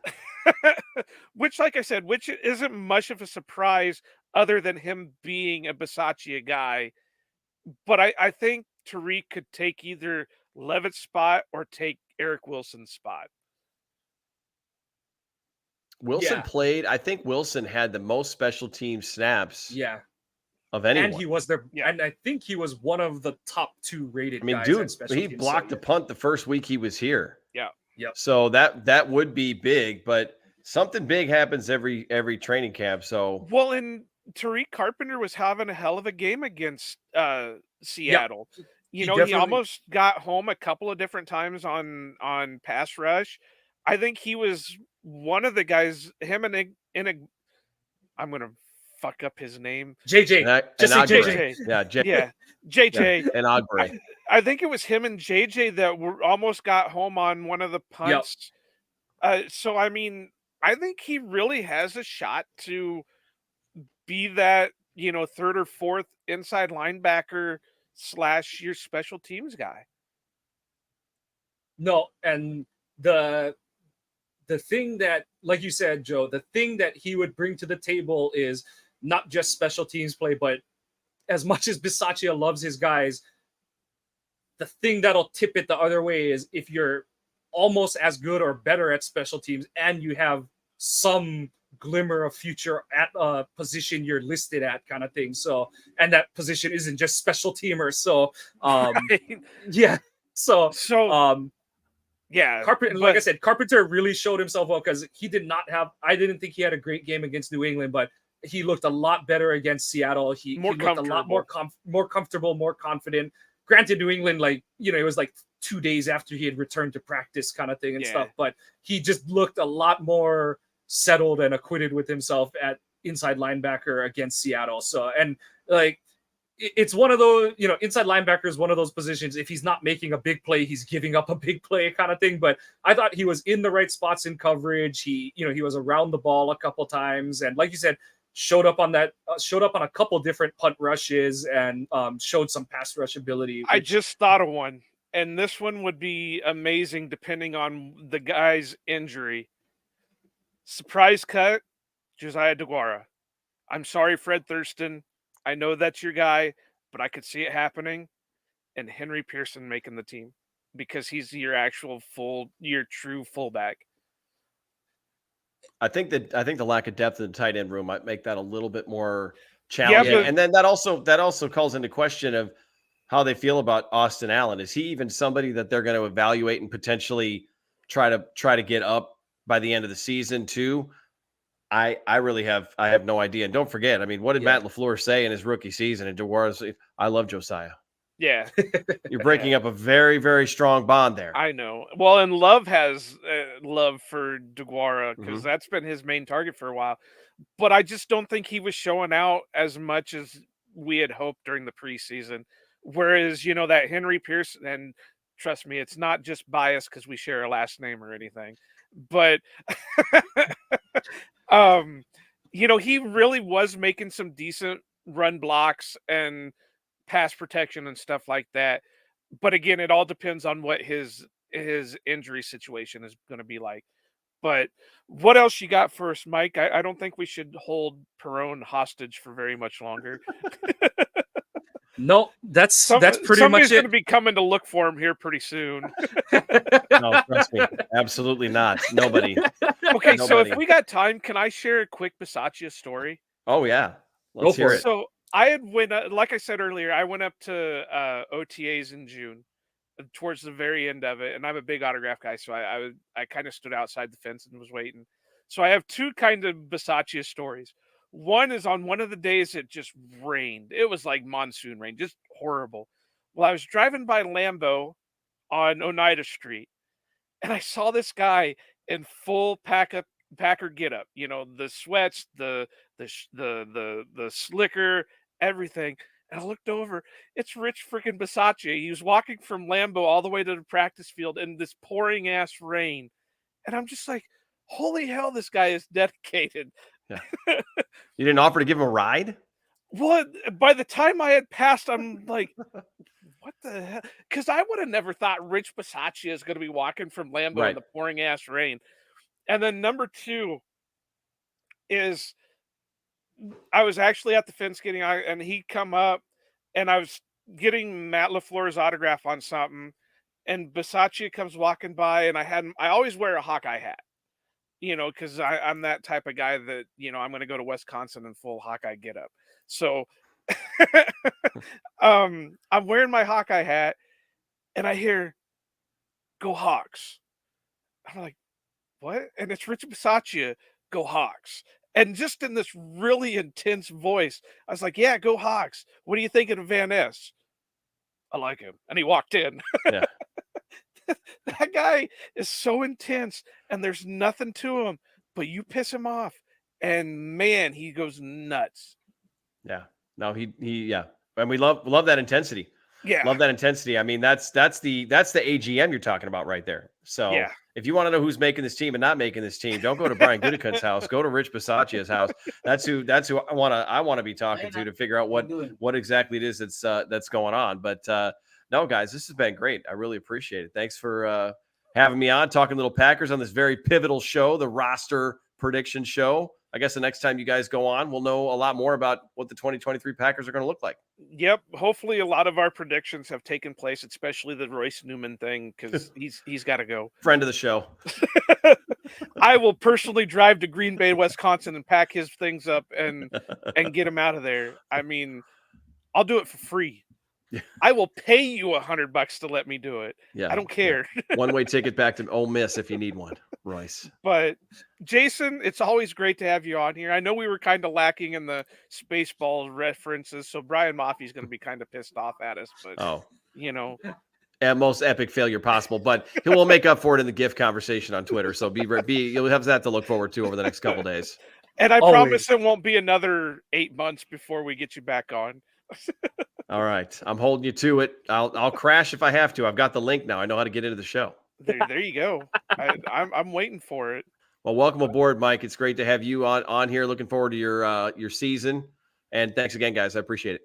Speaker 3: Which, like I said, which isn't much of a surprise other than him being a Bisaccia guy. But I think Tariq could take either Levitt's spot or take Eric Wilson's spot.
Speaker 2: Wilson played. I think Wilson had the most special team snaps.
Speaker 1: Yeah.
Speaker 2: Of anyone.
Speaker 1: And he was there. Yeah. And I think he was one of the top 2 rated guys.
Speaker 2: Dude, he blocked the punt the first week he was here.
Speaker 3: Yeah.
Speaker 1: Yep.
Speaker 2: So that would be big, but something big happens every training camp. So
Speaker 3: and Tariq Carpenter was having a hell of a game against Seattle. Yep. He almost got home a couple of different times on pass rush. I think he was one of the guys. Him and I'm gonna fuck up his name.
Speaker 1: JJ.
Speaker 3: JJ.
Speaker 2: Yeah,
Speaker 3: JJ.
Speaker 2: Yeah, and Ogbury.
Speaker 3: I think it was him and JJ that almost got home on one of the punts. Yep. So, I mean, I think he really has a shot to be that, 3rd or 4th inside linebacker / your special teams guy.
Speaker 1: No, and the thing that, like you said, Joe, the thing that he would bring to the table is not just special teams play, but as much as Bisaccia loves his guys, the thing that'll tip it the other way is if you're almost as good or better at special teams and you have some glimmer of future at a position you're listed at kind of thing. So, and that position isn't just special teamers. So,
Speaker 3: right.
Speaker 1: Yeah. So,
Speaker 3: yeah.
Speaker 1: Like I said, Carpenter really showed himself well because he did not have, I didn't think he had a great game against New England, but he looked a lot better against Seattle. He looked a lot more comfortable, more confident. Granted, New England, it was 2 days after he had returned to practice kind of thing and stuff, but he just looked a lot more settled and acquitted with himself at inside linebacker against Seattle. So, and it's one of those, inside linebacker is one of those positions. If he's not making a big play, he's giving up a big play kind of thing. But I thought he was in the right spots in coverage. He was around the ball a couple times. And like you said, showed up on a couple different punt rushes and showed some pass rush ability.
Speaker 3: I just thought of one. And this one would be amazing depending on the guy's injury. Surprise cut, Josiah DeGuara. I'm sorry, Fred Thurston. I know that's your guy, but I could see it happening. And Henry Pearson making the team because he's your true fullback.
Speaker 2: I think the lack of depth in the tight end room might make that a little bit more challenging. And then that also calls into question of how they feel about Austin Allen. Is he even somebody that they're going to evaluate and potentially try to get up by the end of the season too? I have no idea. And don't forget, I mean, what did Matt LaFleur say in his rookie season? And DeGuara's, I love Josiah.
Speaker 3: Yeah.
Speaker 2: You're breaking up a very, very strong bond there.
Speaker 3: I know. Well, and Love has love for DeGuara because that's been his main target for a while. But I just don't think he was showing out as much as we had hoped during the preseason. Whereas, that Henry Pearson, and trust me, it's not just bias because we share a last name or anything. But, he really was making some decent run blocks and pass protection and stuff like that. But again, it all depends on what his injury situation is going to be like. But what else you got for us, Mike? I don't think we should hold Perone hostage for very much longer.
Speaker 1: No, that's pretty much it.
Speaker 3: Somebody's going to be coming to look for him here pretty soon.
Speaker 2: No, trust me, absolutely not. Nobody.
Speaker 3: Okay, so if we got time, can I share a quick Bisaccia story?
Speaker 2: Oh yeah, let's hear it.
Speaker 3: So I had like I said earlier, I went up to OTAs in June, towards the very end of it, and I'm a big autograph guy, so I kind of stood outside the fence and was waiting. So I have two kind of Bisaccia stories. One is on one of the days it just rained. It was like monsoon rain, just horrible. Well, I was driving by Lambeau on Oneida Street, and I saw this guy in full Packer getup. The sweats, the slicker, everything. And I looked over. It's Rich freaking Bisaccia. He was walking from Lambeau all the way to the practice field in this pouring ass rain, and I'm just like, holy hell, this guy is dedicated.
Speaker 2: Yeah. You didn't offer to give him a ride?
Speaker 3: Well, by the time I had passed, I'm like, what the hell? Because I would have never thought Rich Bisaccia is going to be walking from Lambeau in the pouring ass rain. And then number two is I was actually at the fence getting out, and he come up, and I was getting Matt LaFleur's autograph on something, and Bisaccia comes walking by, and I always wear a Hawkeye hat. Because I'm that type of guy that, I'm going to go to Wisconsin in full Hawkeye get up. So I'm wearing my Hawkeye hat and I hear, "Go Hawks." I'm like, what? And it's Rich Bisaccia, "Go Hawks." And just in this really intense voice, I was like, "Yeah, go Hawks. What are you thinking of Van Ness?" "I like him." And he walked in.
Speaker 2: Yeah.
Speaker 3: That guy is so intense and there's nothing to him, but you piss him off and man, he goes nuts.
Speaker 2: Yeah. No, and we love that intensity.
Speaker 3: Yeah.
Speaker 2: Love that intensity. I mean, that's the AGM you're talking about right there. So if you want to know who's making this team and not making this team, don't go to Brian Gutekunst's house, go to Rich Bisaccia's house. That's who I want to be talking to figure out what exactly it is that's going on. But no, guys, this has been great. I really appreciate it. Thanks for having me on, talking little Packers on this very pivotal show, the roster prediction show. I guess the next time you guys go on, we'll know a lot more about what the 2023 Packers are going to look like.
Speaker 3: Yep. Hopefully a lot of our predictions have taken place, especially the Royce Newman thing, because he's got to go.
Speaker 2: Friend of the show.
Speaker 3: I will personally drive to Green Bay, Wisconsin, and pack his things up and get him out of there. I mean, I'll do it for free. I will pay you $100 to let me do it.
Speaker 2: Yeah,
Speaker 3: I don't care.
Speaker 2: Yeah. One-way ticket back to Ole Miss if you need one, Royce.
Speaker 3: But Jason, it's always great to have you on here. I know we were kind of lacking in the Spaceballs references, so Brian Maffey's going to be kind of pissed off at us. But
Speaker 2: most epic failure possible. But he will make up for it in the GIF conversation on Twitter. So you'll have that to look forward to over the next couple days.
Speaker 3: And I promise it won't be another 8 months before we get you back on.
Speaker 2: All right. I'm holding you to it. I'll crash if I have to. I've got the link now. I know how to get into the show.
Speaker 3: There you go. I'm waiting for it.
Speaker 2: Well, welcome aboard, Mike. It's great to have you on here. Looking forward to your season. And thanks again, guys. I appreciate it.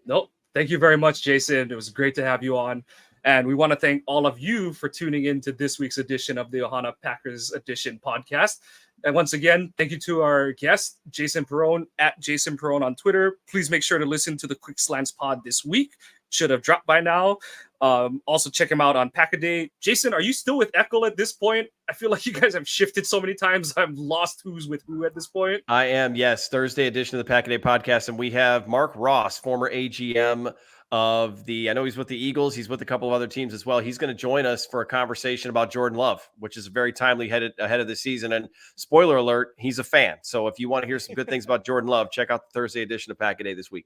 Speaker 1: Nope. Thank you very much, Jason. It was great to have you on. And we want to thank all of you for tuning in to this week's edition of the Ohana Packers Edition podcast. And once again, thank you to our guest, Jason Perone, at Jason Perone on Twitter. Please make sure to listen to the Quick Slants pod this week. Should have dropped by now. Also, check him out on PackADay. Jason, are you still with Eckel at this point? I feel like you guys have shifted so many times. I've lost who's with who at this point.
Speaker 2: I am, yes. Thursday edition of the PackADay podcast. And we have Mark Ross, former AGM of I know he's with the Eagles. He's with a couple of other teams as well. He's going to join us for a conversation about Jordan Love, which is very timely ahead of the season. And spoiler alert, he's a fan. So if you want to hear some good things about Jordan Love, check out the Thursday edition of PackADay this week.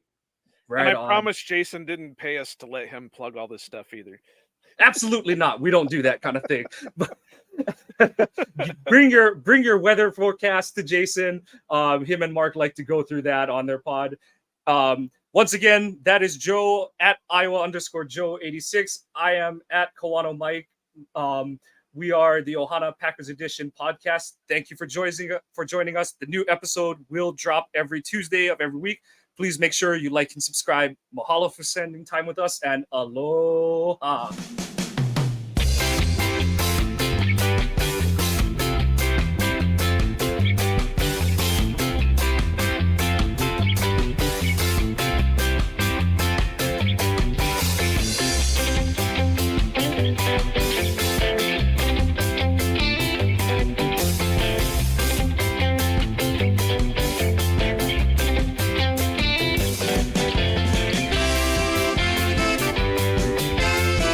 Speaker 3: Right. And I promise Jason didn't pay us to let him plug all this stuff either.
Speaker 1: Absolutely not. We don't do that kind of thing. bring your weather forecast to Jason. Him and Mark like to go through that on their pod. Once again, that is Joe at Iowa_Joe86. I am at Kawano Mike. We are the Ohana Packers Edition podcast. Thank you for joining us. The new episode will drop every Tuesday of every week. Please make sure you like and subscribe. Mahalo for spending time with us, and aloha.